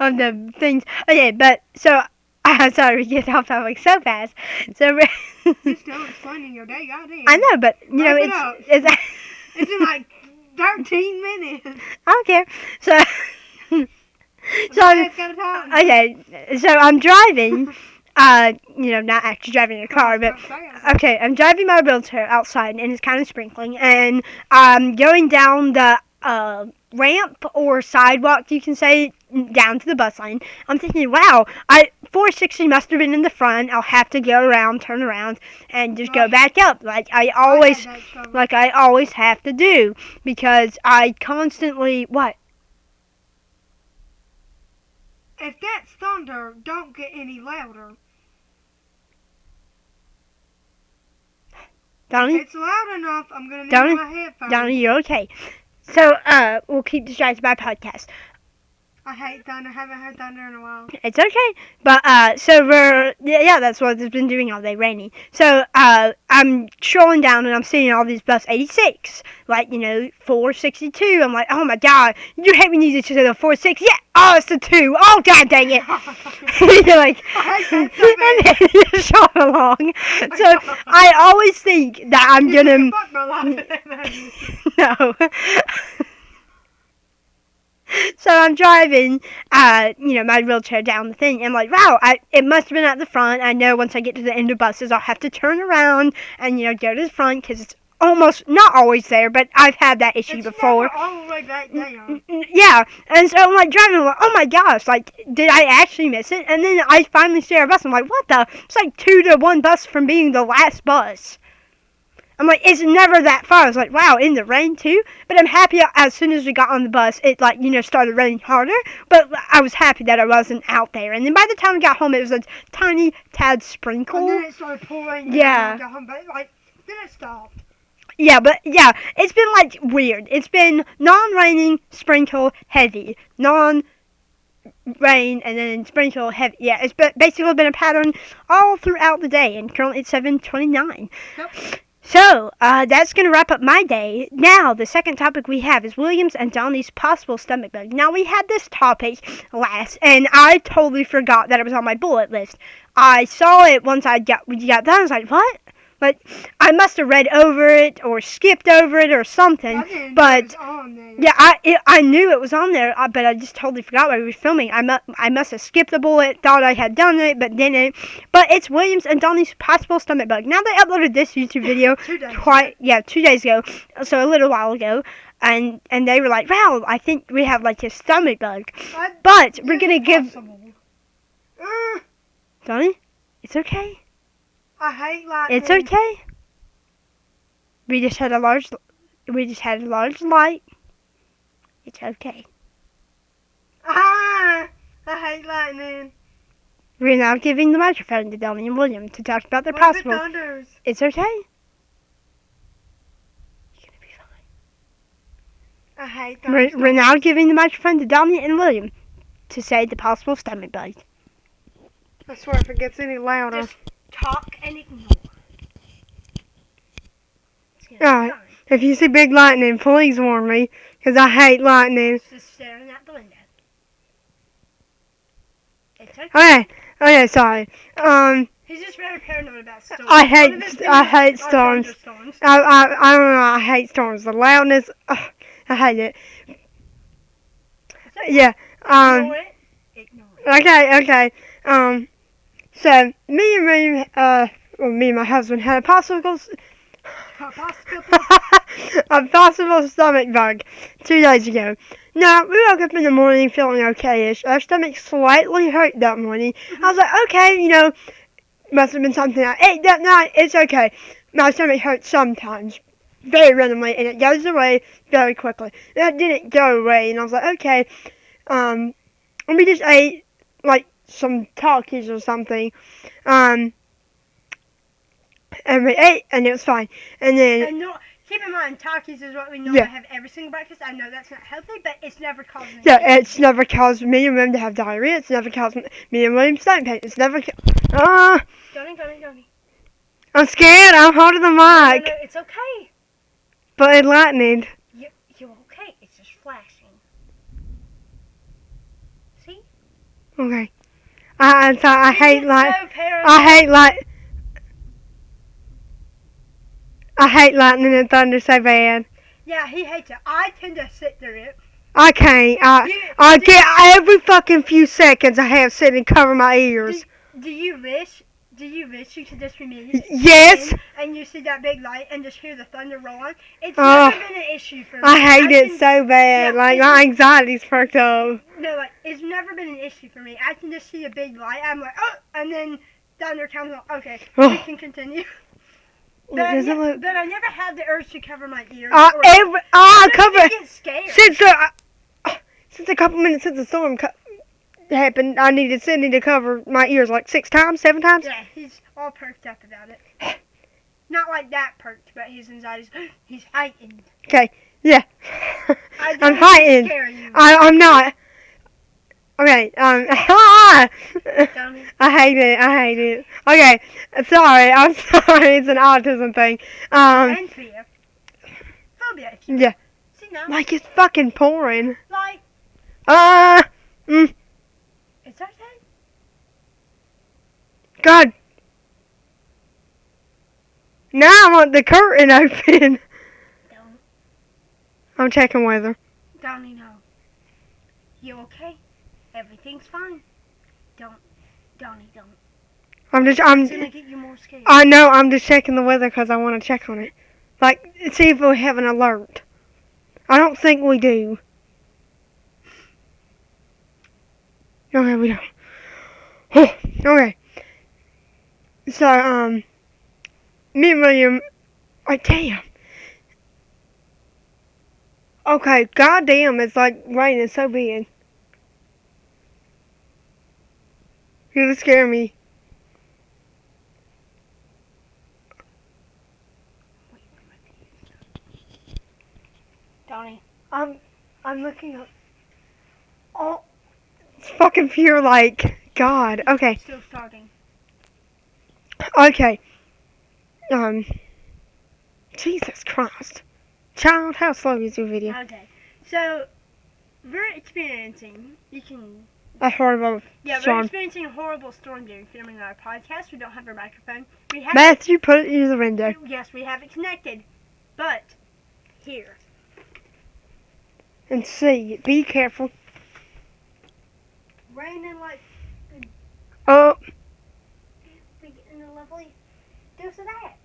Speaker 1: on the things. Okay, but so I'm sorry we get off topic so fast. So
Speaker 2: You're still explaining your day, goddamn.
Speaker 1: I know, but
Speaker 2: Wrap it up.
Speaker 1: it's
Speaker 2: It's in like 13 minutes.
Speaker 1: I don't care. So
Speaker 2: It's gonna talk.
Speaker 1: okay, so I'm driving. Not actually driving a car, but okay, I'm driving my wheelchair outside, and it's kind of sprinkling, and I'm going down the ramp or sidewalk, you can say, down to the bus lane. I'm thinking, wow, 460 must have been in the front. I'll have to go around, turn around, and just go back up, like I always have to do, because I constantly what?
Speaker 2: If that's thunder, don't get any louder.
Speaker 1: Donnie?
Speaker 2: If it's loud enough, I'm gonna need
Speaker 1: Donnie?
Speaker 2: my headphones.
Speaker 1: Donnie, you're okay. So, we'll keep distracted by podcast.
Speaker 2: I hate thunder. Haven't heard thunder in a while.
Speaker 1: It's okay. But, so yeah, that's what it's been doing all day, raining. So, I'm strolling down and I'm seeing all these bus 86. Like, 462. I'm like, oh my god, you hate me when you just say the 46. Yeah, oh, it's the 2. Oh, god dang it. You're like,
Speaker 2: I hate that so
Speaker 1: and then you're strolling along. So, I always think that I'm gonna,
Speaker 2: Fuck my life.
Speaker 1: no. So I'm driving, my wheelchair down the thing. And I'm like, wow, it must have been at the front. I know once I get to the end of buses, I'll have to turn around and, go to the front because it's almost, not always there, but I've had that issue before.
Speaker 2: Never all the way back down.
Speaker 1: Yeah, and so I'm like driving, I'm like, oh my gosh, like, did I actually miss it? And then I finally see our bus. I'm like, what the? It's like 2-to-1 bus from being the last bus. I'm like, it's never that far. I was like, wow, in the rain too? But I'm happy as soon as we got on the bus, it started raining harder. But I was happy that I wasn't out there. And then by the time we got home, it was a tiny tad sprinkle.
Speaker 2: And then it started pouring.
Speaker 1: Yeah.
Speaker 2: But then it stopped.
Speaker 1: Yeah, but yeah, it's been like weird. It's been non-raining, sprinkle, heavy. Non-rain, and then sprinkle, heavy. Yeah, it's basically been a pattern all throughout the day. And currently it's 7:29.
Speaker 2: Yep.
Speaker 1: So, that's going to wrap up my day. Now, the second topic we have is Williams and Donnie's possible stomach bug. Now, we had this topic last, and I totally forgot that it was on my bullet list. I saw it once we got done. I was like, what? Like, I must have read over it or skipped over it or something. But yeah, I knew it was on there, but I just totally forgot while we were filming. I must have skipped the bullet, thought I had done it, but didn't. But it's Williams and Donnie's possible stomach bug. Now they uploaded this YouTube video 2 days ago, so a little while ago. And they were like, wow, I think we have like a stomach bug. But we're gonna give Donnie, it's okay.
Speaker 2: I hate lightning.
Speaker 1: It's okay. We just had a large light. It's okay.
Speaker 2: I hate lightning.
Speaker 1: We're now giving the microphone to Donnie and William to talk about their
Speaker 2: What if it
Speaker 1: possible.
Speaker 2: thunders?
Speaker 1: It's okay. You're gonna be fine.
Speaker 2: I hate
Speaker 1: We're
Speaker 2: thunderstorms.
Speaker 1: now giving the microphone to Donnie and William to say the possible stomach bug.
Speaker 2: I swear if it gets any louder.
Speaker 1: Just talk and ignore.
Speaker 2: Alright. If you see big lightning, please warn me, because I hate lightning.
Speaker 1: Just staring out the window. It's okay.
Speaker 2: Okay, sorry.
Speaker 1: He's just very paranoid about storms.
Speaker 2: I hate storms. I don't know, I hate storms. The loudness, I hate it. Yeah,
Speaker 1: Ignore it.
Speaker 2: okay. So, me and my husband had a possible stomach bug 2 days ago. Now, we woke up in the morning feeling okay-ish. Our stomach slightly hurt that morning. I was like, okay, Must have been something I ate that night. It's okay. My stomach hurts sometimes, very randomly, and it goes away very quickly. That didn't go away, and I was like, okay, we just ate like some Takis or something, and we ate, and it was fine. And then
Speaker 1: keep in mind, Takis is what we normally have every single breakfast. I know that's not healthy, but it's never caused me.
Speaker 2: Yeah, it's never caused me and William to have diarrhea. It's never caused me and William stomach pain. It's never.
Speaker 1: Johnny.
Speaker 2: I'm scared. I'm holding the mic.
Speaker 1: No, it's okay.
Speaker 2: But it lightning.
Speaker 1: You're okay. It's just flashing. See?
Speaker 2: Okay. I hate lightning and thunder so bad.
Speaker 1: Yeah, he hates it. I tend to sit through it.
Speaker 2: I can't. I get every fucking few seconds I have sit and cover my ears.
Speaker 1: Do you wish you could just be me?
Speaker 2: Yes.
Speaker 1: And you see that big light and just hear the thunder rolling? It's never been an issue for me.
Speaker 2: I hate it so bad. Like, my anxiety's perked up.
Speaker 1: No, like, it's never been an issue for me. I can just see a big light. I'm like, oh, and then thunder comes on. Okay, we can continue. But I never had the urge to cover my ears. Get scared.
Speaker 2: Since a couple minutes since the storm happened, I needed Sydney to cover my ears like 6 times, 7 times.
Speaker 1: Yeah, he's all perked up about it. Not like that perked, but his anxiety's he's heightened.
Speaker 2: Okay, yeah. I'm heightened. I'm not. Okay, I hate it. Okay, sorry, I'm sorry, it's an autism thing.
Speaker 1: And fear. Phobia.
Speaker 2: Yeah.
Speaker 1: See now?
Speaker 2: Like it's fucking pouring.
Speaker 1: Like. It's okay.
Speaker 2: God. Now I want the curtain open.
Speaker 1: Don't.
Speaker 2: I'm checking weather.
Speaker 1: Donnie, no. You okay? Everything's fine. Donnie, don't. It's gonna get you more scared.
Speaker 2: I know, I'm just checking the weather because I want to check on it. Like, see if we have an alert. I don't think we do. Okay, we don't. Okay. So, me and William, damn. Okay, goddamn, it's like raining so big. You're gonna scare me.
Speaker 1: Donnie.
Speaker 2: I'm looking up. Oh, it's fucking pure like God. Okay.
Speaker 1: Still starting.
Speaker 2: Okay. Jesus Christ. Child, how slow is your video?
Speaker 1: Okay. So, we're experiencing,
Speaker 2: a horrible storm.
Speaker 1: We're experiencing a horrible storm during filming our podcast. We don't have our microphone.
Speaker 2: Mathew, put it in the window.
Speaker 1: Yes, we have it connected. But, here.
Speaker 2: And see, be careful.
Speaker 1: Raining like...
Speaker 2: Oh.
Speaker 1: We getting a lovely dose of that.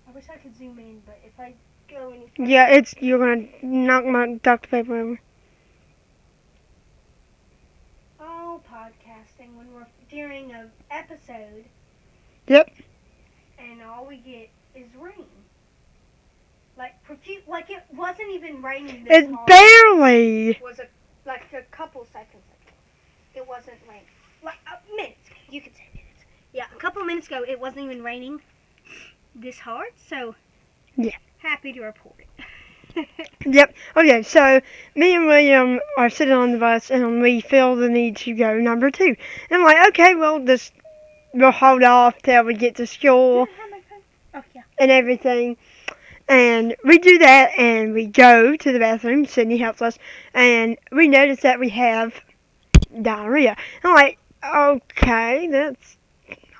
Speaker 1: I wish I could zoom in, but if I go any further...
Speaker 2: Yeah, you're gonna knock my duct paper over.
Speaker 1: Oh, podcasting when we're during an episode.
Speaker 2: Yep.
Speaker 1: And all we get is rain. Like it wasn't even raining this hard.
Speaker 2: Barely.
Speaker 1: It was a couple seconds ago. It wasn't raining. Like minutes. You could say minutes. Yeah, a couple minutes ago it wasn't even raining this hard. So
Speaker 2: yeah,
Speaker 1: happy to report it.
Speaker 2: Yep. Okay, so me and William are sitting on the bus and we feel the need to go number 2. And I'm like, okay, we'll hold off till we get to school and everything. And we do that and we go to the bathroom. Sydney helps us. And we notice that we have diarrhea. I'm like, okay, that's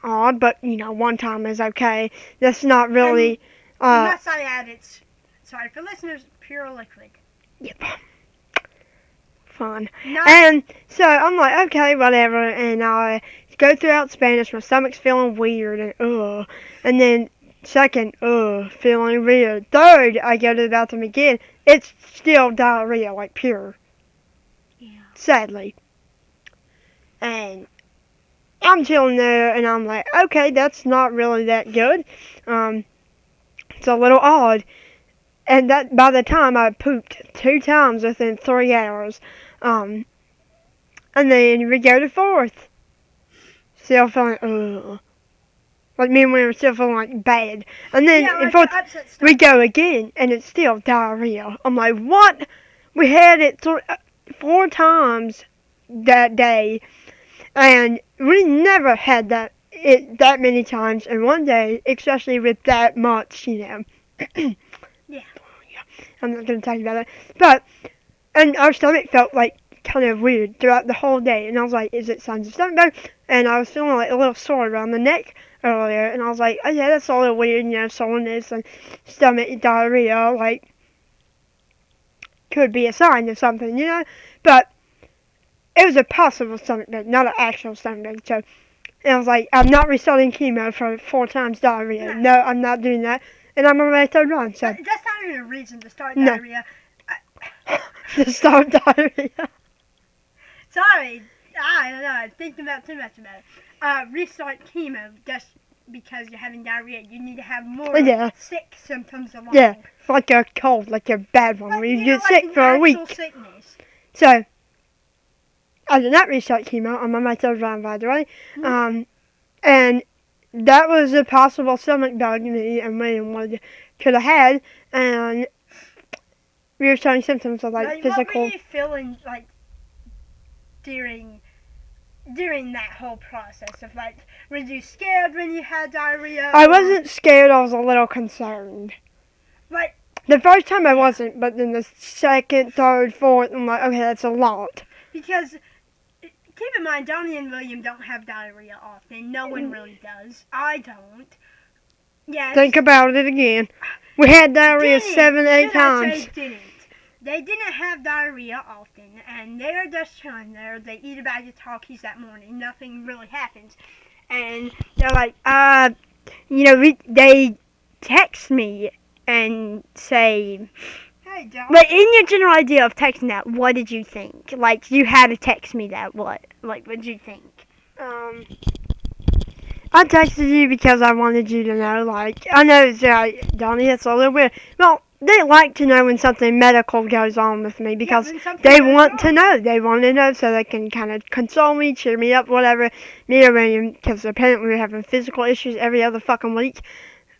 Speaker 2: odd. But, one time is okay. That's not really...
Speaker 1: must I add, it's... Sorry for listeners, pure liquid.
Speaker 2: Yep. Fun. And so I'm like, okay, whatever. And I go throughout Spanish. My stomach's feeling weird. And then... Second, feeling weird. Third, I go to the bathroom again. It's still diarrhea, like pure.
Speaker 1: Yeah.
Speaker 2: Sadly. And I'm chilling there, and I'm like, okay, that's not really that good. It's a little odd. And that by the time I pooped 2 times within 3 hours, and then we go to 4th, still feeling like me and we were still feeling like bad. And then in 4th we go again, and it's still diarrhea. I'm like, what? We had it 4 times that day, and we never had that many times in one day, especially with that much,
Speaker 1: Yeah.
Speaker 2: I'm not going to talk about that. And our stomach felt like kind of weird throughout the whole day. And I was like, is it signs of stomach bug? And I was feeling like a little sore around the neck earlier. And I was like, oh yeah, that's a little weird, soreness and stomach diarrhea. Like, could be a sign of something. But it was a possible stomach bug, not an actual stomach bug. So, and I was like, I'm not restarting chemo for 4 times diarrhea. No, I'm not doing that. And I'm on my 3rd run. So
Speaker 1: that's not even a reason to start diarrhea.
Speaker 2: To start diarrhea.
Speaker 1: Sorry, I don't know. I'm thinking about too much about it. Restart chemo just because you're having diarrhea. You need to have more sick symptoms along.
Speaker 2: Yeah, like a cold, like a bad one, where you get sick for a week.
Speaker 1: Sickness.
Speaker 2: So, I did not restart chemo. I'm on my 3rd round, by the way. And that was a possible stomach bug me and William could have had, and we were showing symptoms of physical.
Speaker 1: What were you feeling like during that whole process of were you scared when you had diarrhea?
Speaker 2: I wasn't scared. I was a little concerned. The first time I wasn't, but then the 2nd, 3rd, 4th, I'm like, okay, that's a lot.
Speaker 1: Because keep in mind, Donnie and William don't have diarrhea often. No one really does. I don't. Yes.
Speaker 2: Think about it again. We had diarrhea 7, 8 times.
Speaker 1: They didn't have diarrhea often, and they're just chilling there. They eat a bag of Talkies that morning. Nothing really happens. And they're like, they text me and say,
Speaker 2: hey, John.
Speaker 1: But in your general idea of texting that, what did you think? You had to text me that, what? What did you think?
Speaker 2: I texted you because I wanted you to know, I know it's Donnie, it's a little weird. Well, they like to know when something medical goes on with me because they want to know. They want to know so they can kind of console me, cheer me up, whatever. Me or William, because apparently we're having physical issues every other fucking week,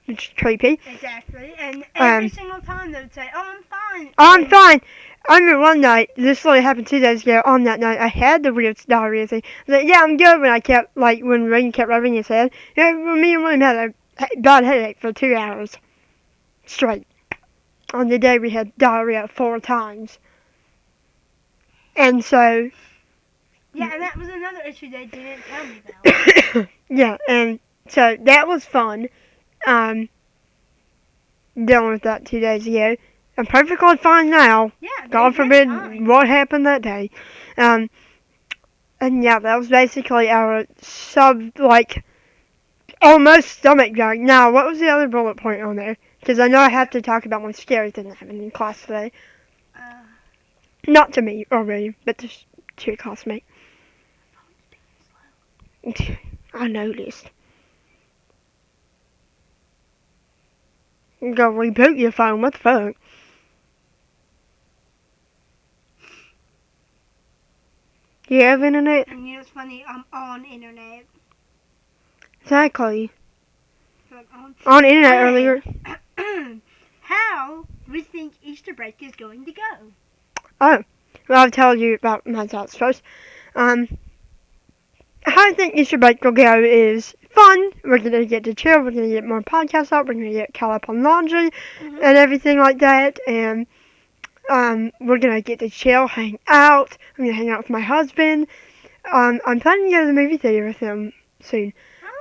Speaker 2: which is creepy.
Speaker 1: Exactly, and every single time they would say, oh, I'm fine.
Speaker 2: I'm fine. I remember one night, this only happened 2 days ago, on that night, I had the weird diarrhea thing. I was like, yeah, I'm good, when I kept, when Reagan kept rubbing his head. Me and William had a bad headache for 2 hours straight. On the day we had diarrhea 4 times. And so...
Speaker 1: Yeah, and that was another issue they didn't tell me about.
Speaker 2: Yeah, and so that was fun. Dealing with that 2 days ago. I'm perfectly fine now.
Speaker 1: Yeah,
Speaker 2: God forbid what happened that day. And yeah, that was basically our almost stomach bug. Now, what was the other bullet point on there? Because I know I have to talk about one scary thing that happened in class today. Not to me or William, but just to a classmate. I noticed. Go reboot your phone, what the fuck? You have internet?
Speaker 1: And you know what's funny? I'm on internet.
Speaker 2: Exactly. On internet earlier.
Speaker 1: How do we think Easter break is going to go?
Speaker 2: Oh, well, I'll tell you about my thoughts first. How I think Easter break will go is fun. We're going to get to chill. We're going to get more podcasts out. We're going to get caught up on laundry and everything like that. And we're going to get to chill, hang out. I'm going to hang out with my husband. I'm planning to go to the movie theater with him soon.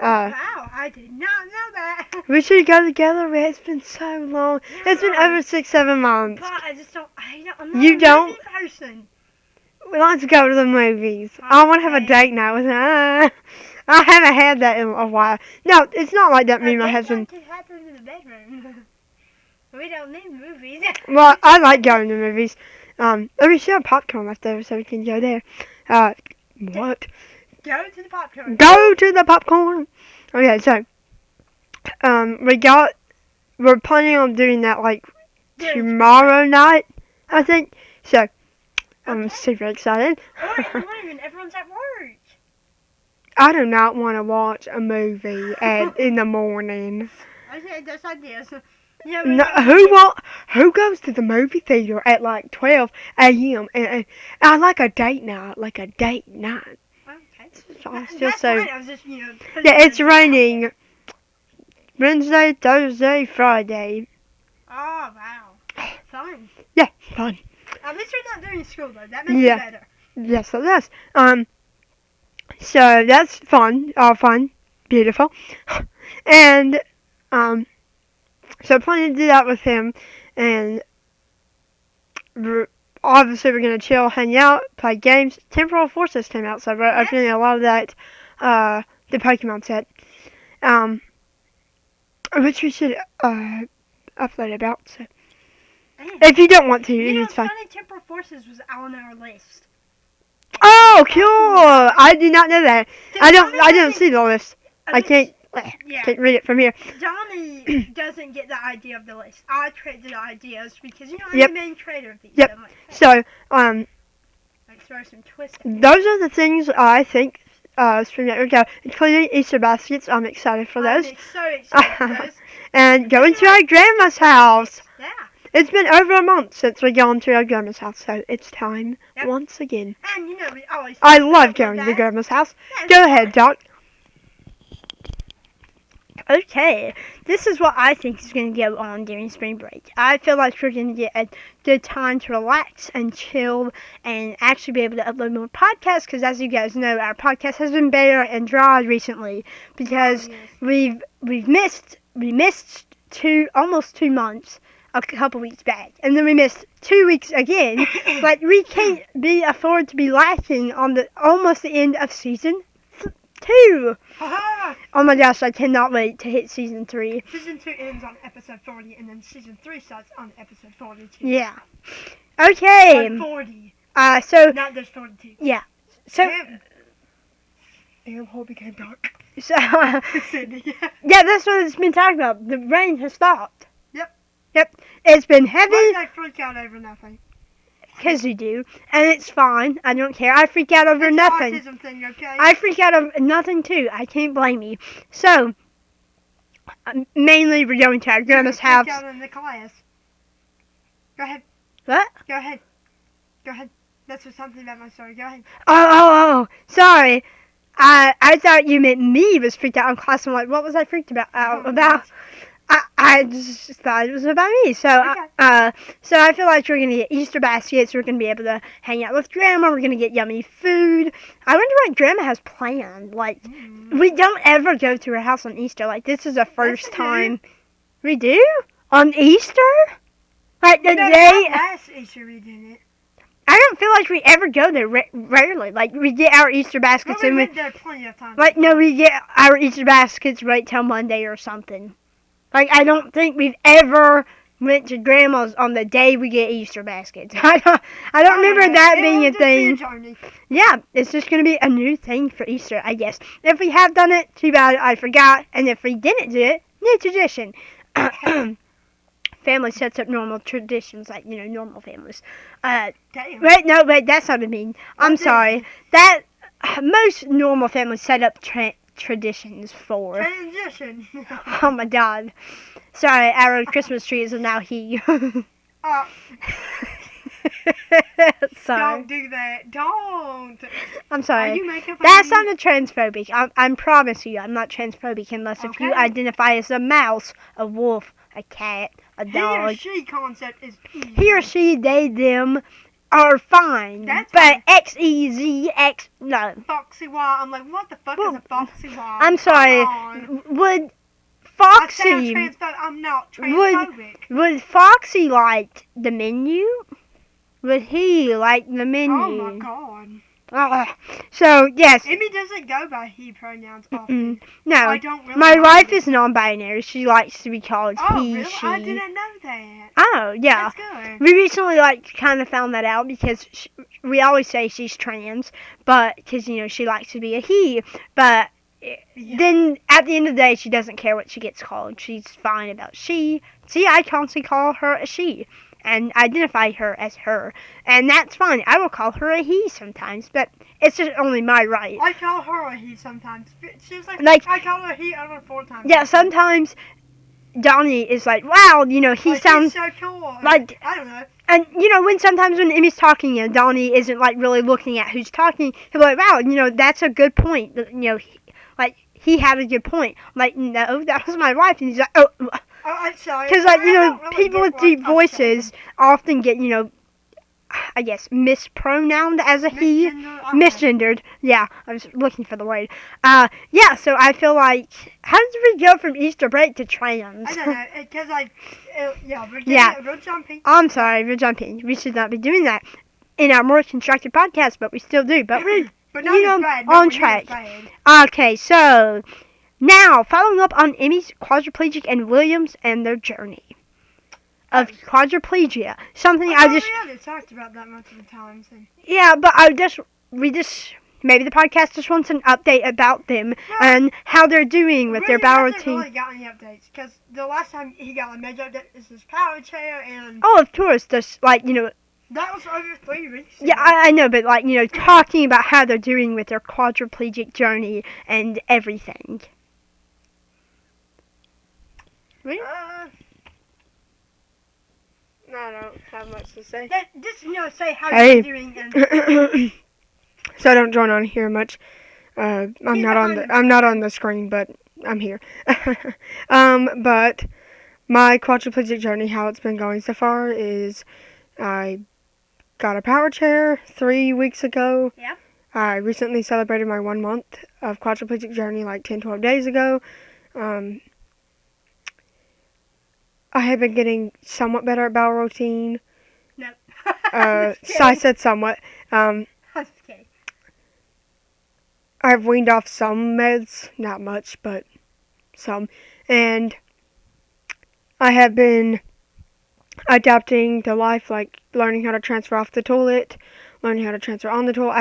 Speaker 1: Wow, I did not know that.
Speaker 2: We should go together. It's been so long. Yeah. It's been over 6-7 months.
Speaker 1: God, I'm not a movie person.
Speaker 2: Let's go to the movies. Okay. I want to have a date night with him. I haven't had that in a while. No, it's not like that. Me and my husband.
Speaker 1: Date night can happen in the bedroom. We don't need movies.
Speaker 2: Well, I like going to movies. We should have popcorn left over so we can go there. What?
Speaker 1: Go to the popcorn.
Speaker 2: Go to the popcorn. Okay, so we're planning on doing that like tomorrow night, I think. So I'm super excited.
Speaker 1: Or when everyone's at work.
Speaker 2: I do not want to watch a movie in the morning.
Speaker 1: Okay, that's ideas.
Speaker 2: No, who goes to the movie theater at like 12 a.m. and I like a date night,
Speaker 1: Okay.
Speaker 2: So I'm still
Speaker 1: That's
Speaker 2: so
Speaker 1: fine. I was just,
Speaker 2: yeah, it's raining Wednesday, Thursday, Friday.
Speaker 1: Oh, wow. Fun.
Speaker 2: Yeah, fun.
Speaker 1: At least you're not doing school, though. That makes it better.
Speaker 2: Yes, it does. So that's fun. All fun, beautiful, and so I'm planning to do that with him, and obviously we're gonna chill, hang out, play games. Temporal Forces came out, so we're opening a lot of that, the Pokemon set, which we should upload about. So if you don't want to, it's fine.
Speaker 1: Funny, Temporal Forces was on our list.
Speaker 2: Oh, cool! I did not know that. I didn't see the list. I can't read it from here.
Speaker 1: Johnny doesn't get the idea of the list. I create the ideas because I'm
Speaker 2: Yep.
Speaker 1: the main creator of these.
Speaker 2: Yep.
Speaker 1: I'm like, hey,
Speaker 2: So
Speaker 1: like throw some twists.
Speaker 2: those are the things I think Spring Network go, including Easter baskets. I'm excited for those.
Speaker 1: I'm so excited for those.
Speaker 2: And going to our grandma's house.
Speaker 1: Yeah.
Speaker 2: It's been over a month since we've gone to our grandma's house, so it's time
Speaker 1: Yep.
Speaker 2: once again.
Speaker 1: And we always.
Speaker 2: I love going to grandma's house. Go ahead, Doc.
Speaker 1: Okay, this is what I think is going to go on during spring break. I feel like we're going to get a good time to relax and chill and actually be able to upload more podcasts because, as you guys know, our podcast has been bare and dry recently because we missed almost 2 months a couple weeks back, and then we missed 2 weeks again. Like we can't afford to be lacking on almost the end of season 2. Oh my gosh, I cannot wait to hit season 3.
Speaker 2: Season 2 ends on episode 40, and then season 3 starts on episode 42.
Speaker 1: Yeah. Okay.
Speaker 2: 40.
Speaker 1: So.
Speaker 2: Not just 42.
Speaker 1: Yeah. So.
Speaker 2: Damn, whole became dark.
Speaker 1: So. Yeah, that's what it's been talking about. The rain has stopped. Yep. It's been heavy.
Speaker 2: Why did I freak out over nothing?
Speaker 1: Because you do. And it's fine. I don't care. I freak out over nothing.
Speaker 2: It's an autism thing, okay?
Speaker 1: I freak out over nothing too. I can't blame you. So, mainly we're going to our grandma's house.
Speaker 2: Freak out in the class. Go ahead.
Speaker 1: What?
Speaker 2: Go ahead. That's just something about my story. Go ahead.
Speaker 1: Oh. Sorry. I thought you meant me was freaked out in class. I'm like, what was I freaked about? I just thought it was about me. So, so I feel like we're going to get Easter baskets. We're going to be able to hang out with Grandma. We're going to get yummy food. I wonder what Grandma has planned. Like, we don't ever go to her house on Easter. Like, this is the first time. We do? On Easter? Like, the day...
Speaker 2: Last Easter we did it.
Speaker 1: I don't feel like we ever go there rarely. Like, we get our Easter baskets
Speaker 2: Well, we went there plenty of times.
Speaker 1: Like, no, we get our Easter baskets right till Monday or something. Like, I don't think we've ever went to Grandma's on the day we get Easter baskets. I don't remember that being a thing. Yeah, it's just going to be a new thing for Easter, I guess. If we have done it, too bad I forgot. And if we didn't do it, new tradition. Family sets up normal traditions, like, normal families.
Speaker 2: Damn.
Speaker 1: Wait, that's not what I mean. I'm sorry. That, most normal families set up traditions for.
Speaker 2: Transition.
Speaker 1: Oh my god. Sorry, our Christmas tree is now he. Sorry.
Speaker 2: Don't do that. Don't.
Speaker 1: I'm sorry.
Speaker 2: Are you making fun
Speaker 1: That
Speaker 2: of me?
Speaker 1: sounded transphobic. I promise you, I'm not transphobic unless if you identify as a mouse, a wolf, a cat, a dog.
Speaker 2: He or she concept is easy.
Speaker 1: He or she, they, them are fine.
Speaker 2: That's
Speaker 1: but
Speaker 2: fine.
Speaker 1: X-E-Z-X, no.
Speaker 2: Foxy Y. I'm like, what the fuck is a Foxy Y?
Speaker 1: I'm sorry.
Speaker 2: Come on.
Speaker 1: Would
Speaker 2: I
Speaker 1: Foxy...
Speaker 2: sound transphobic. I'm not transphobic.
Speaker 1: Would Foxy like the menu? Would he like the menu?
Speaker 2: Oh my god.
Speaker 1: So, yes.
Speaker 2: Emmie doesn't go by he pronouns often.
Speaker 1: No.
Speaker 2: I don't really
Speaker 1: My
Speaker 2: know
Speaker 1: wife
Speaker 2: that.
Speaker 1: is non-binary. She likes to be called he,
Speaker 2: really?
Speaker 1: she.
Speaker 2: I didn't know that.
Speaker 1: Oh, yeah.
Speaker 2: That's good.
Speaker 1: We recently, kind of found that out because we always say she's trans, but because she likes to be a he, but then at the end of the day, she doesn't care what she gets called. She's fine about she. See, I constantly call her a she and identify her as her, and that's fine. I will call her a he sometimes, but it's just only my right.
Speaker 2: I call her a he sometimes. She's like I call her a he over 4 times.
Speaker 1: Yeah, sometimes Donnie is like, wow, he sounds
Speaker 2: so cool.
Speaker 1: like,
Speaker 2: I don't know.
Speaker 1: And when Emmy's talking and Donnie isn't like really looking at who's talking, he'll be like, wow, that's a good point. He had a good point. I'm like, no, that was my wife, and he's like, oh.
Speaker 2: I'm sorry.
Speaker 1: Because people with deep voices often get I guess mispronounced as a he, misgendered. Yeah, I was looking for the word. Yeah. So I feel like, how did we go from Easter break to trans?
Speaker 2: I don't know, because we're jumping.
Speaker 1: I'm sorry, we're jumping. We should not be doing that in our more constructive podcast, but we still do. But we're on track. Okay, so now following up on Emmy's quadriplegic and Williams and their journey of quadriplegia, something I just
Speaker 2: we talked about that much of the time. So.
Speaker 1: Yeah, but maybe the podcast just wants an update about them and how they're doing with their power routine.
Speaker 2: Really got any updates, because the last time he got a major update is his power chair and.
Speaker 1: Oh, of course, just
Speaker 2: That was over 3 weeks ago.
Speaker 1: Yeah, I know, but talking about how they're doing with their quadriplegic journey and everything. Really?
Speaker 2: No, I don't have much to say.
Speaker 1: Just say how you're doing. And
Speaker 2: so I don't join on here much. I'm not on the screen, but I'm here. But my quadriplegic journey, how it's been going so far, is I got a power chair 3 weeks ago.
Speaker 1: Yeah.
Speaker 2: I recently celebrated my 1 month of quadriplegic journey, like 10-12 days ago. I have been getting somewhat better at bowel routine.
Speaker 1: No.
Speaker 2: So I said somewhat.
Speaker 1: I'm just kidding.
Speaker 2: I've weaned off some meds, not much, but some. And I have been adapting to life, like learning how to transfer off the toilet, learning how to transfer on the toilet.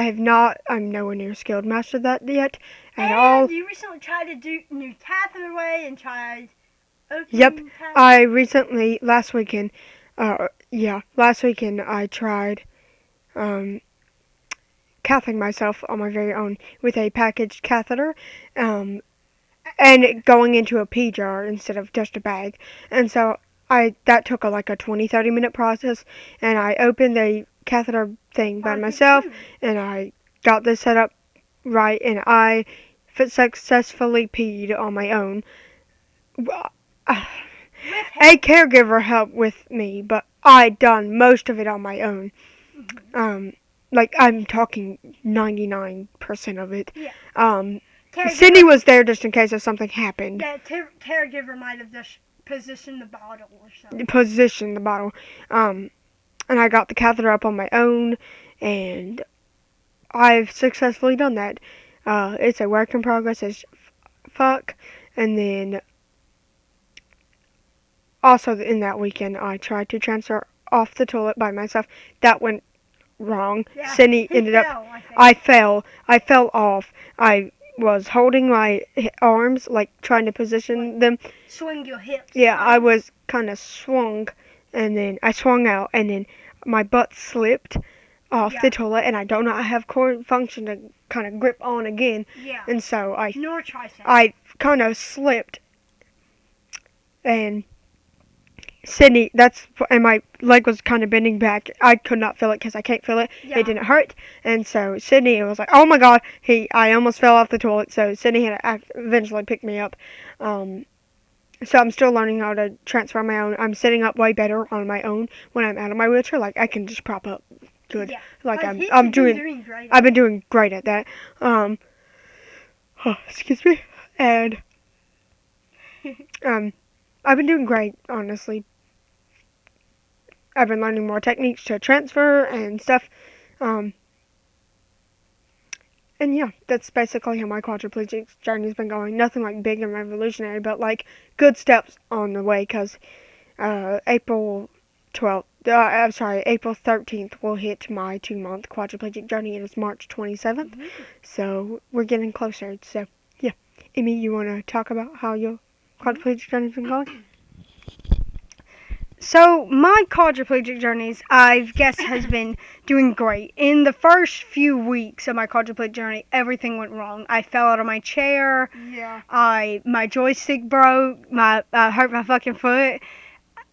Speaker 2: I'm nowhere near skilled mastered that yet at all.
Speaker 1: You recently tried to do new catheter way and tried.
Speaker 2: Yep, I recently, last weekend I tried cathing myself on my very own with a packaged catheter, and going into a pee jar instead of just a bag. And so that took a 20-30 minute process, and I opened the catheter thing by myself, and I got this set up right, and I successfully peed on my own. A caregiver helped with me, but I done most of it on my own. I'm talking 99% of it.
Speaker 1: Yeah.
Speaker 2: Cindy was there just in case if something happened.
Speaker 1: Yeah, caregiver might have just positioned the bottle or something.
Speaker 2: And I got the catheter up on my own, and I've successfully done that. It's a work in progress as fuck, and then also in that weekend I tried to transfer off the toilet by myself. That went wrong.
Speaker 1: Yeah,
Speaker 2: Cindy ended up. I fell off. I was holding my arms, trying to position them.
Speaker 1: Swing your hips.
Speaker 2: Yeah, I was kind of swung, and then I swung out, and then my butt slipped off the toilet, and I do not have core function to kind of grip on again.
Speaker 1: Yeah.
Speaker 2: And so I kind of slipped, and Sydney, and my leg was kind of bending back. I could not feel it because I can't feel it. Yeah. It didn't hurt. And so Sydney was like, oh my God, I almost fell off the toilet. So Sydney had to eventually pick me up. So I'm still learning how to transfer on my own. I'm sitting up way better on my own when I'm out of my wheelchair. I can just prop up good.
Speaker 1: Yeah.
Speaker 2: I've been doing great at that. Excuse me. And I've been doing great, honestly. I've been learning more techniques to transfer and stuff. And yeah, that's basically how my quadriplegic journey's been going. Nothing big and revolutionary, but good steps on the way, because April 12th I'm sorry, April 13th will hit my 2-month quadriplegic journey. It is March 27th.
Speaker 1: Mm-hmm.
Speaker 2: So we're getting closer. So, yeah. Emmie, you want to talk about how your quadriplegic journey's been going?
Speaker 1: So, my quadriplegic journeys, I guess, has been doing great. In the first few weeks of my quadriplegic journey, everything went wrong. I fell out of my chair.
Speaker 2: Yeah.
Speaker 1: My joystick broke. I hurt my fucking foot.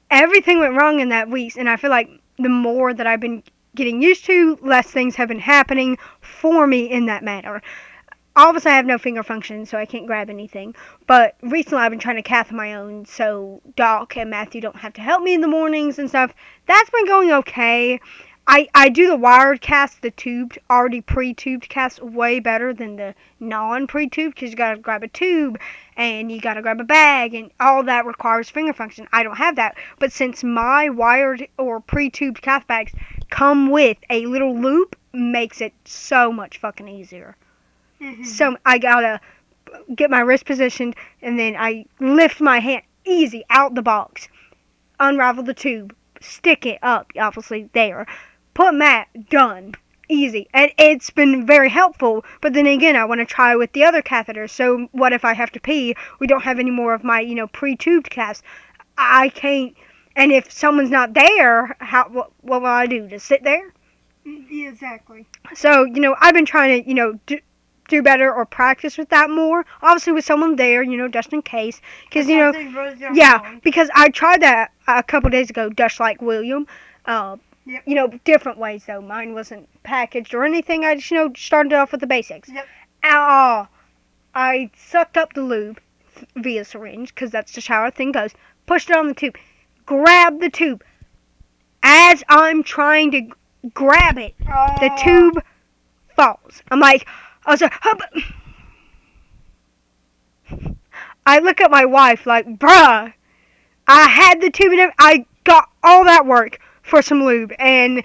Speaker 1: Everything went wrong in that week, and I feel like the more that I've been getting used to, less things have been happening for me in that matter. Obviously, I have no finger function, so I can't grab anything. But recently, I've been trying to cath my own, so Doc and Mathew don't have to help me in the mornings and stuff. That's been going okay. I do the wired cast, the tubed, already pre-tubed cast, way better than the non-pre-tubed, because you gotta grab a tube, and you gotta grab a bag, and all that requires finger function. I don't have that. But since my wired or pre-tubed cath bags come with a little loop, makes it so much fucking easier.
Speaker 2: Mm-hmm.
Speaker 1: So I gotta get my wrist positioned, and then I lift my hand easy out the box, unravel the tube, stick it up, obviously there, put mat, done, easy. And it's been very helpful. But then again, I want to try with the other catheters. So what if I have to pee? We don't have any more of my pre-tubed casts. I can't. And if someone's not there, what will I do? Just sit there?
Speaker 2: Yeah, exactly.
Speaker 1: So I've been trying to do better or practice with that more. Obviously with someone there, just in case. Because, because I tried that a couple days ago, just like William.
Speaker 2: Yep.
Speaker 1: Different ways though. Mine wasn't packaged or anything. I just, started off with the basics.
Speaker 2: Yep.
Speaker 1: I sucked up the lube via syringe, because that's just how our thing goes. Pushed it on the tube. Grabbed the tube. As I'm trying to grab it, the tube falls. I was like, I look at my wife like, bruh, I had the tube and I got all that work for some lube, and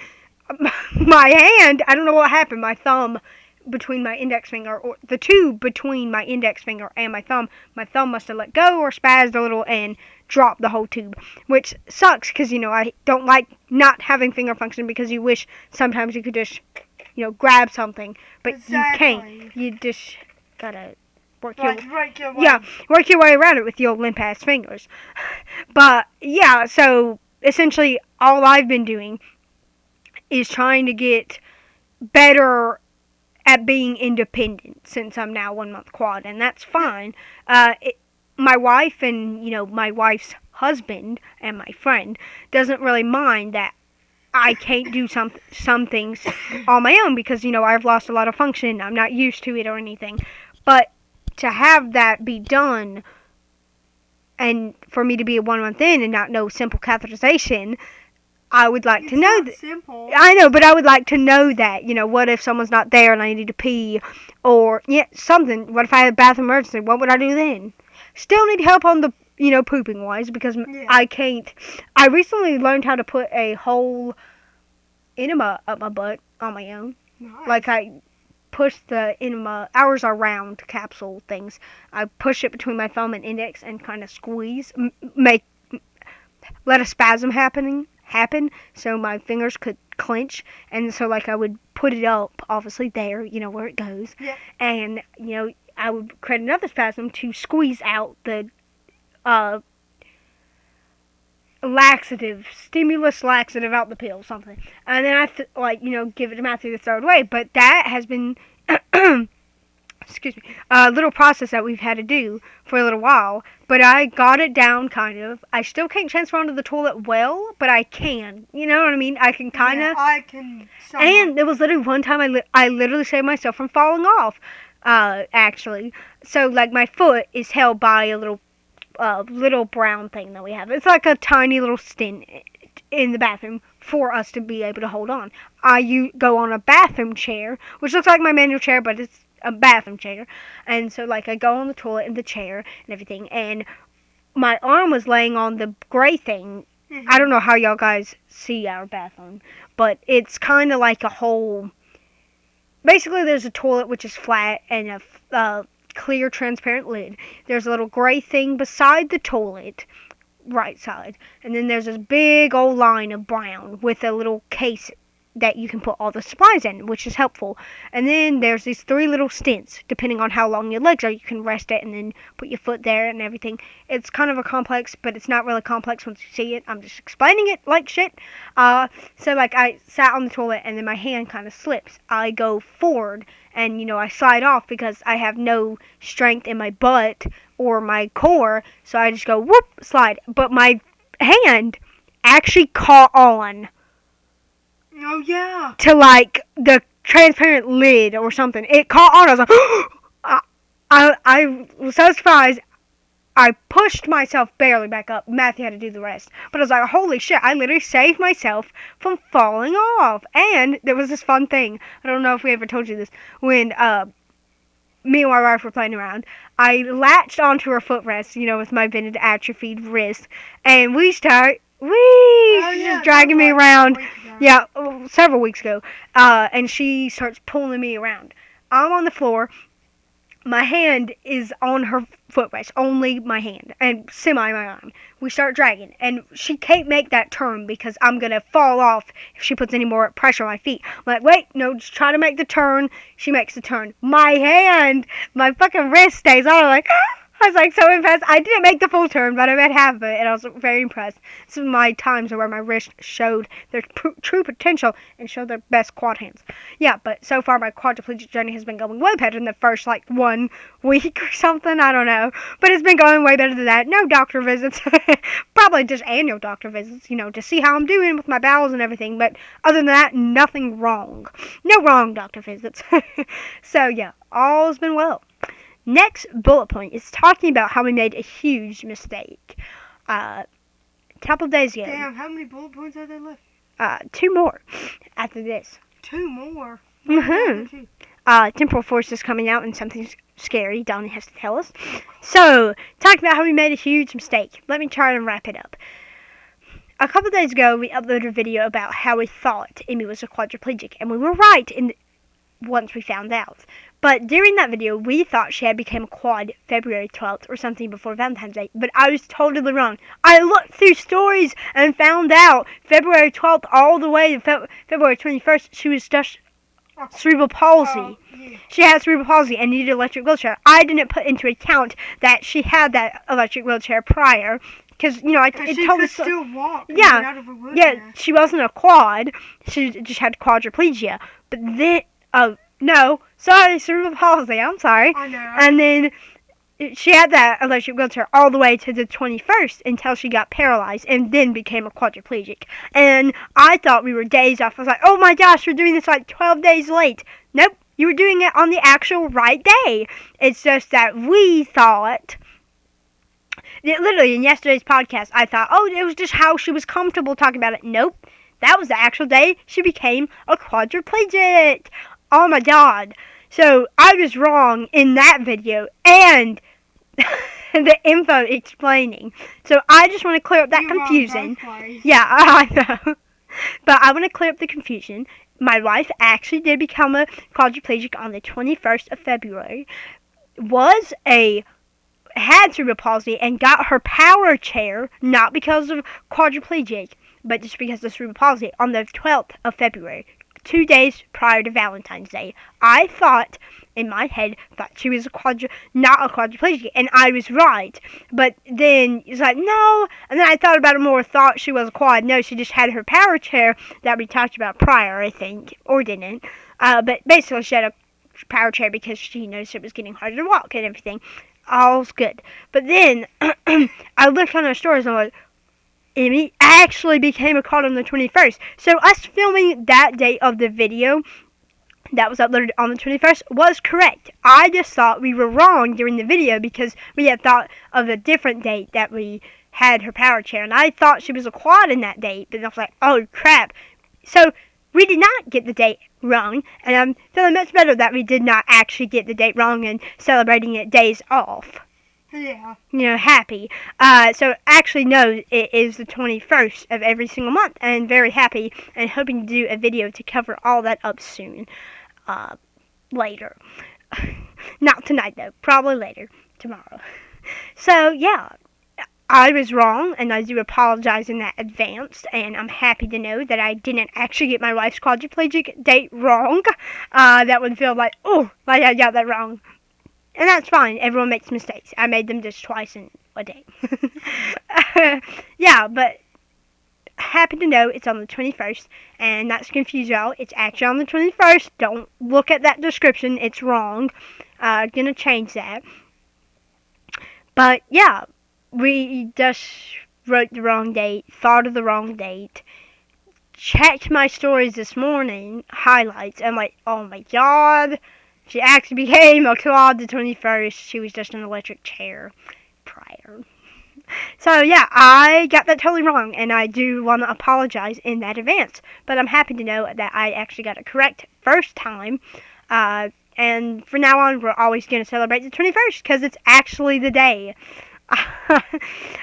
Speaker 1: my hand, I don't know what happened, my thumb between my index finger, or the tube between my index finger and my thumb must have let go or spazzed a little and dropped the whole tube, which sucks, because, I don't like not having finger function, because you wish sometimes you could just, grab something, but
Speaker 2: exactly.
Speaker 1: You can't. You just gotta work your way around it with your limp-ass fingers. But, yeah, so essentially all I've been doing is trying to get better at being independent, since I'm now 1 month quad, and that's fine. My wife and, my wife's husband and my friend doesn't really mind that I can't do some things on my own, because, I've lost a lot of function. I'm not used to it or anything. But to have that be done, and for me to be a 1 month in and not know simple catheterization, I would like to know that.
Speaker 2: Simple.
Speaker 1: I know, but I would like to know that. What if someone's not there and I need to pee, or something? What if I had a bathroom emergency? What would I do then? Still need help on the pooping wise, because I can't. I recently learned how to put a whole enema up my butt on my own.
Speaker 2: Nice.
Speaker 1: Like, I push the enema. Ours are round capsule things. I push it between my thumb and index and kind of squeeze, let a spasm happen, so my fingers could clench, and so I would put it up, obviously there, where it goes, and I would create another spasm to squeeze out the stimulus laxative out the pill, something. And then I give it to Mathew to throw it away. But that has been, excuse me, a little process that we've had to do for a little while. But I got it down, kind of. I still can't transfer onto the toilet well, but I can. You know what I mean? I can kind of.
Speaker 2: Yeah, I can. Somewhat.
Speaker 1: And there was literally one time I literally saved myself from falling off. Actually. So, my foot is held by a little brown thing that we have. It's like a tiny little stint in the bathroom for us to be able to hold on. You go on a bathroom chair, which looks like my manual chair, but it's a bathroom chair. And so, I go on the toilet in the chair and everything, and my arm was laying on the gray thing. Mm-hmm. I don't know how y'all guys see our bathroom, but it's kind of like a whole. Basically, there's a toilet which is flat and a clear, transparent lid. There's a little gray thing beside the toilet right side. And then there's this big old line of brown with a little case that you can put all the supplies in, which is helpful. And then there's these 3 little stents. Depending on how long your legs are, you can rest it and then put your foot there and everything. It's kind of a complex, but it's not really complex once you see it. I'm just explaining it like shit. So like I sat on the toilet and then my hand kind of slips. I go forward and, I slide off because I have no strength in my butt or my core. So I just go whoop, slide. But my hand actually caught on.
Speaker 2: Oh, yeah.
Speaker 1: To, like, the transparent lid or something. It caught on. I was like, I was so surprised. I pushed myself barely back up. Mathew had to do the rest. But I was like, holy shit, I literally saved myself from falling off. And there was this fun thing. I don't know if we ever told you this. When me and my wife were playing around, I latched onto her footrest, with my bended atrophied wrist. And she's dragging me around. Yeah, several weeks ago. And she starts pulling me around. I'm on the floor. My hand is on her footrest. Only my hand. And my arm. We start dragging. And she can't make that turn because I'm going to fall off if she puts any more pressure on my feet. I'm like, wait, no, just try to make the turn. She makes the turn. My hand, my fucking wrist stays on. I was like so impressed. I didn't make the full turn, but I made half of it, and I was very impressed. Some of my times are where my wrist showed their true potential and showed their best quad hands. Yeah, but so far my quadriplegic journey has been going way better than the first, 1 week or something. I don't know. But it's been going way better than that. No doctor visits. Probably just annual doctor visits, to see how I'm doing with my bowels and everything. But other than that, nothing wrong. No wrong doctor visits. So, yeah, all's been well. Next bullet point is talking about how we made a huge mistake. A couple days ago.
Speaker 2: Damn, how many bullet points are there left?
Speaker 1: 2 more after this.
Speaker 2: 2 more?
Speaker 1: Mm-hmm. Temporal Force is coming out and something scary Donnie has to tell us. So, talking about how we made a huge mistake. Let me try and wrap it up. A couple days ago, we uploaded a video about how we thought Emmie was a quadriplegic, and we were right once we found out. But during that video, we thought she had become a quad February 12th or something before Valentine's Day. But I was totally wrong. I looked through stories and found out February 12th all the way to February 21st, she was just cerebral palsy.
Speaker 2: Yeah.
Speaker 1: She had cerebral palsy and needed an electric wheelchair. I didn't put into account that she had that electric wheelchair prior. Because,
Speaker 2: she could still walk.
Speaker 1: Yeah,
Speaker 2: out of her wheelchair.
Speaker 1: yeah, she wasn't a quad. She just had quadriplegia. But then, no, sorry, cerebral palsy, I'm sorry.
Speaker 2: I know.
Speaker 1: And then she had that electric wheelchair all the way to the 21st until she got paralyzed and then became a quadriplegic. And I thought we were days off. I was like, oh my gosh, we're doing this 12 days late. Nope, you were doing it on the actual right day. It's just that we thought... Literally, in yesterday's podcast, I thought, oh, it was just how she was comfortable talking about it. Nope, that was the actual day she became a quadriplegic. Oh my god. So, I was wrong in that video and the info explaining. So, I just want to clear up that confusion. Yeah, I know. But I want to clear up the confusion. My wife actually did become a quadriplegic on the 21st of February. Had cerebral palsy and got her power chair, not because of quadriplegic, but just because of cerebral palsy, on the 12th of February. 2 days prior to Valentine's Day. I thought, in my head, she was not a quadriplegic, and I was right. But then, it's like, no, and then I thought about it more, thought she was a quad. No, she just had her power chair that we talked about prior, I think, or didn't. But basically, she had a power chair because she noticed it was getting harder to walk and everything. All's good. But then, I looked on her stories, and I'm like, Emmie actually became a quad on the 21st. So us filming that day of the video that was uploaded on the 21st was correct. I just thought we were wrong during the video because we had thought of a different date that we had her power chair. And I thought she was a quad in that date. But I was like, oh crap. So we did not get the date wrong. And I'm feeling much better that we did not actually get the date wrong and celebrating it days off.
Speaker 2: Yeah.
Speaker 1: Happy. So actually, no, it is the 21st of every single month, and very happy, and hoping to do a video to cover all that up soon, later. Not tonight, though. Probably later. Tomorrow. So, yeah. I was wrong, and I do apologize in that advance, and I'm happy to know that I didn't actually get my wife's quadriplegic date wrong. That would feel like, oh, like I got that wrong. And that's fine. Everyone makes mistakes. I made them just twice in a day. Yeah, but happy to know it's on the 21st, and not to confuse y'all, it's actually on the 21st. Don't look at that description. It's wrong. Gonna change that. But, yeah. We just wrote the wrong date, thought of the wrong date, checked my stories this morning, highlights, and like, oh my god, she actually became a Claude the 21st. She was just an electric chair prior. So yeah, I got that totally wrong, and I do want to apologize in that advance. But I'm happy to know that I actually got it correct first time. And from now on, we're always going to celebrate the 21st, because it's actually the day.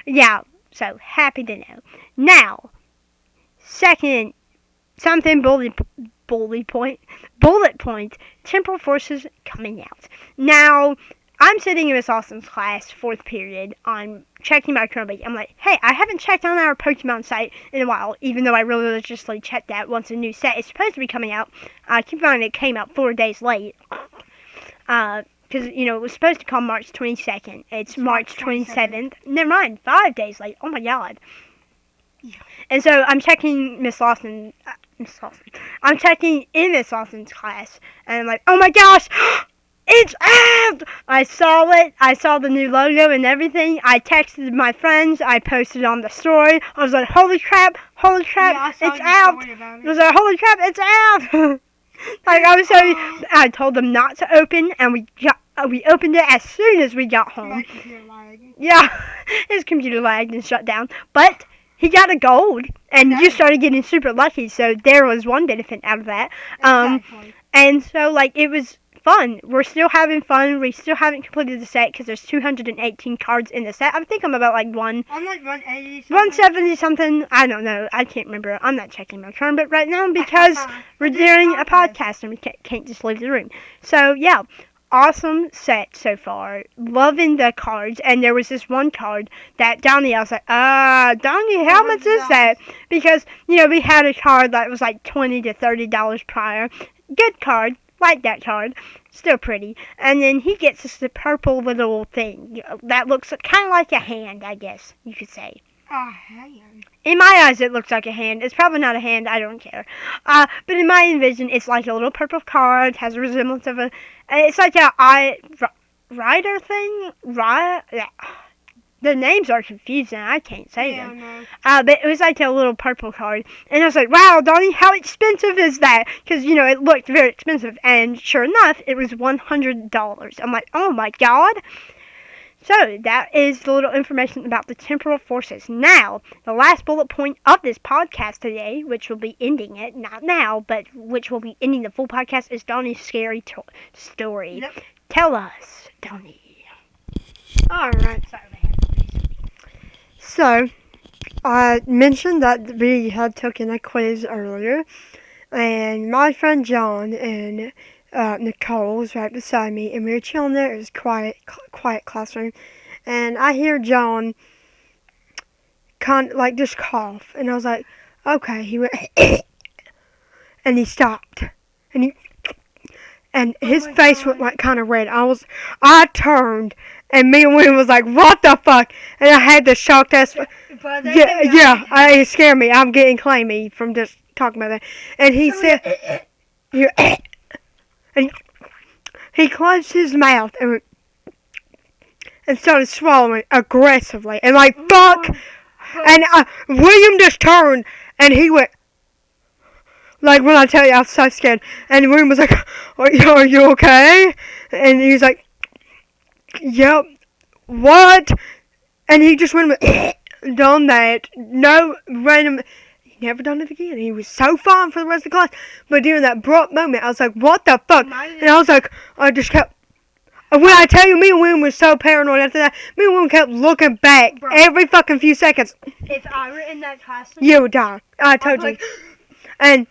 Speaker 1: Yeah, so happy to know. Now, second, something bullet point, temporal forces coming out. Now, I'm sitting in Miss Austin's class, 4th period. I'm checking my Chromebook. I'm like, hey, I haven't checked on our Pokemon site in a while, even though I religiously checked that once a new set is supposed to be coming out. Keep in mind it came out 4 days late. Because, it was supposed to come March 22nd. It's March 27th. Never mind, 5 days late. Oh my god. Yeah. And so I'm checking Miss Lawson. I'm checking in Miss Lawson's class. And I'm like, oh my gosh! It's out! I saw it. I saw the new logo and everything. I texted my friends. I posted on the story. I was like, holy crap!
Speaker 2: Yeah,
Speaker 1: It's out! I was like, holy crap! It's out! Like, I told them not to open, and we opened it as soon as we got home. Yeah, his computer lagged and shut down. But he got a gold, and you started getting super lucky, so there was one benefit out of that.
Speaker 2: Exactly.
Speaker 1: And so, like, it was fun. We're still having fun. We still haven't completed the set because there's 218 cards in the set. I think I'm about like
Speaker 2: I'm like 180 something.
Speaker 1: 170 something. I don't know. I can't remember. I'm not checking my turn, but right now because we're doing a podcast and we can't just leave the room. So yeah, awesome set so far. Loving the cards. And there was this one card that Donnie, I was like, Donnie, how much is that? Because we had a card that was like $20 to $30 prior. Good card. Like that card. Still pretty. And then he gets us the purple little thing that looks kind of like a hand, I guess you could say.
Speaker 2: A hand?
Speaker 1: In my eyes, it looks like a hand. It's probably not a hand. I don't care. But in my envision, it's like a little purple card. Has a resemblance of a... It's like a rider thing? The names are confusing. I can't say them.
Speaker 2: No.
Speaker 1: But it was like a little purple card. And I was like, wow, Donnie, how expensive is that? Because, it looked very expensive. And sure enough, it was $100. I'm like, oh my god. So, that is the little information about the temporal forces. Now, the last bullet point of this podcast today, which will be ending it, not now, but which will be ending the full podcast, is Donnie's scary story.
Speaker 2: Yep.
Speaker 1: Tell us, Donnie.
Speaker 2: Alright. So, I mentioned that we had taken a quiz earlier, and my friend John and Nicole was right beside me, and we were chilling there. It was quiet classroom, and I hear John just cough, and I was like, okay. He went, and he stopped, and his face went like kind of red. I turned. And me and William was like, what the fuck? And I had this shocked ass... It scared me. I'm getting clammy from just talking about that. And he said... and he closed his mouth and started swallowing aggressively. And like, fuck! And William just turned, and he went... Like, when I tell you, I was so scared. And William was like, are you okay? And he was like... Yep. What? And he just went done that. No random. He never done it again. He was so fine for the rest of the class. But during that abrupt moment, I was like, what the fuck? And I was like, I just kept. And when I tell you, me and William was so paranoid after that, me and William kept looking back every fucking few seconds.
Speaker 1: If I were in that class,
Speaker 2: you would die. I told you. And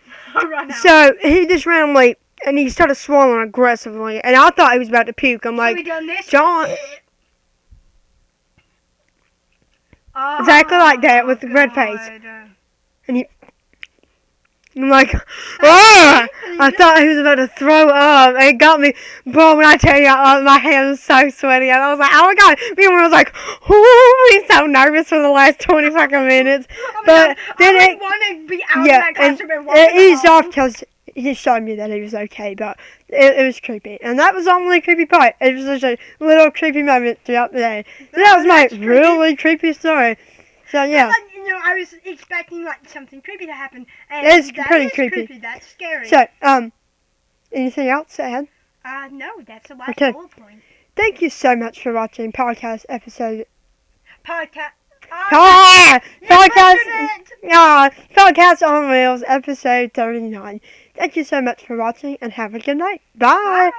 Speaker 2: so he just randomly. And he started swallowing aggressively. And I thought he was about to puke. I'm like, John. Exactly like that with the red face.
Speaker 1: God.
Speaker 2: And I'm like, ah! I thought he was about to throw up. It got me, bro, when I tell you, my hand was so sweaty. And I was like, oh my God. Me and I was like, ooh, he's so nervous for the last 20 fucking minutes. But then
Speaker 1: I want to be out of
Speaker 2: yeah,
Speaker 1: that classroom and walk
Speaker 2: it eased
Speaker 1: home.
Speaker 2: off because he showed me that he was okay. But it was creepy. And that was the only creepy part. It was just a little creepy moment throughout the day. So that was my really creepy story. So yeah.
Speaker 1: I was expecting like something creepy to happen, and
Speaker 2: It's
Speaker 1: that
Speaker 2: pretty
Speaker 1: is
Speaker 2: creepy.
Speaker 1: That's scary.
Speaker 2: So, anything else to add?
Speaker 1: No, that's the last
Speaker 2: Okay.
Speaker 1: bullet point.
Speaker 2: Thank you so much for watching podcast episode.
Speaker 1: Podcast.
Speaker 2: Podcast on Wheels episode 39. Thank you so much for watching and have a good night. Bye.
Speaker 1: Bye.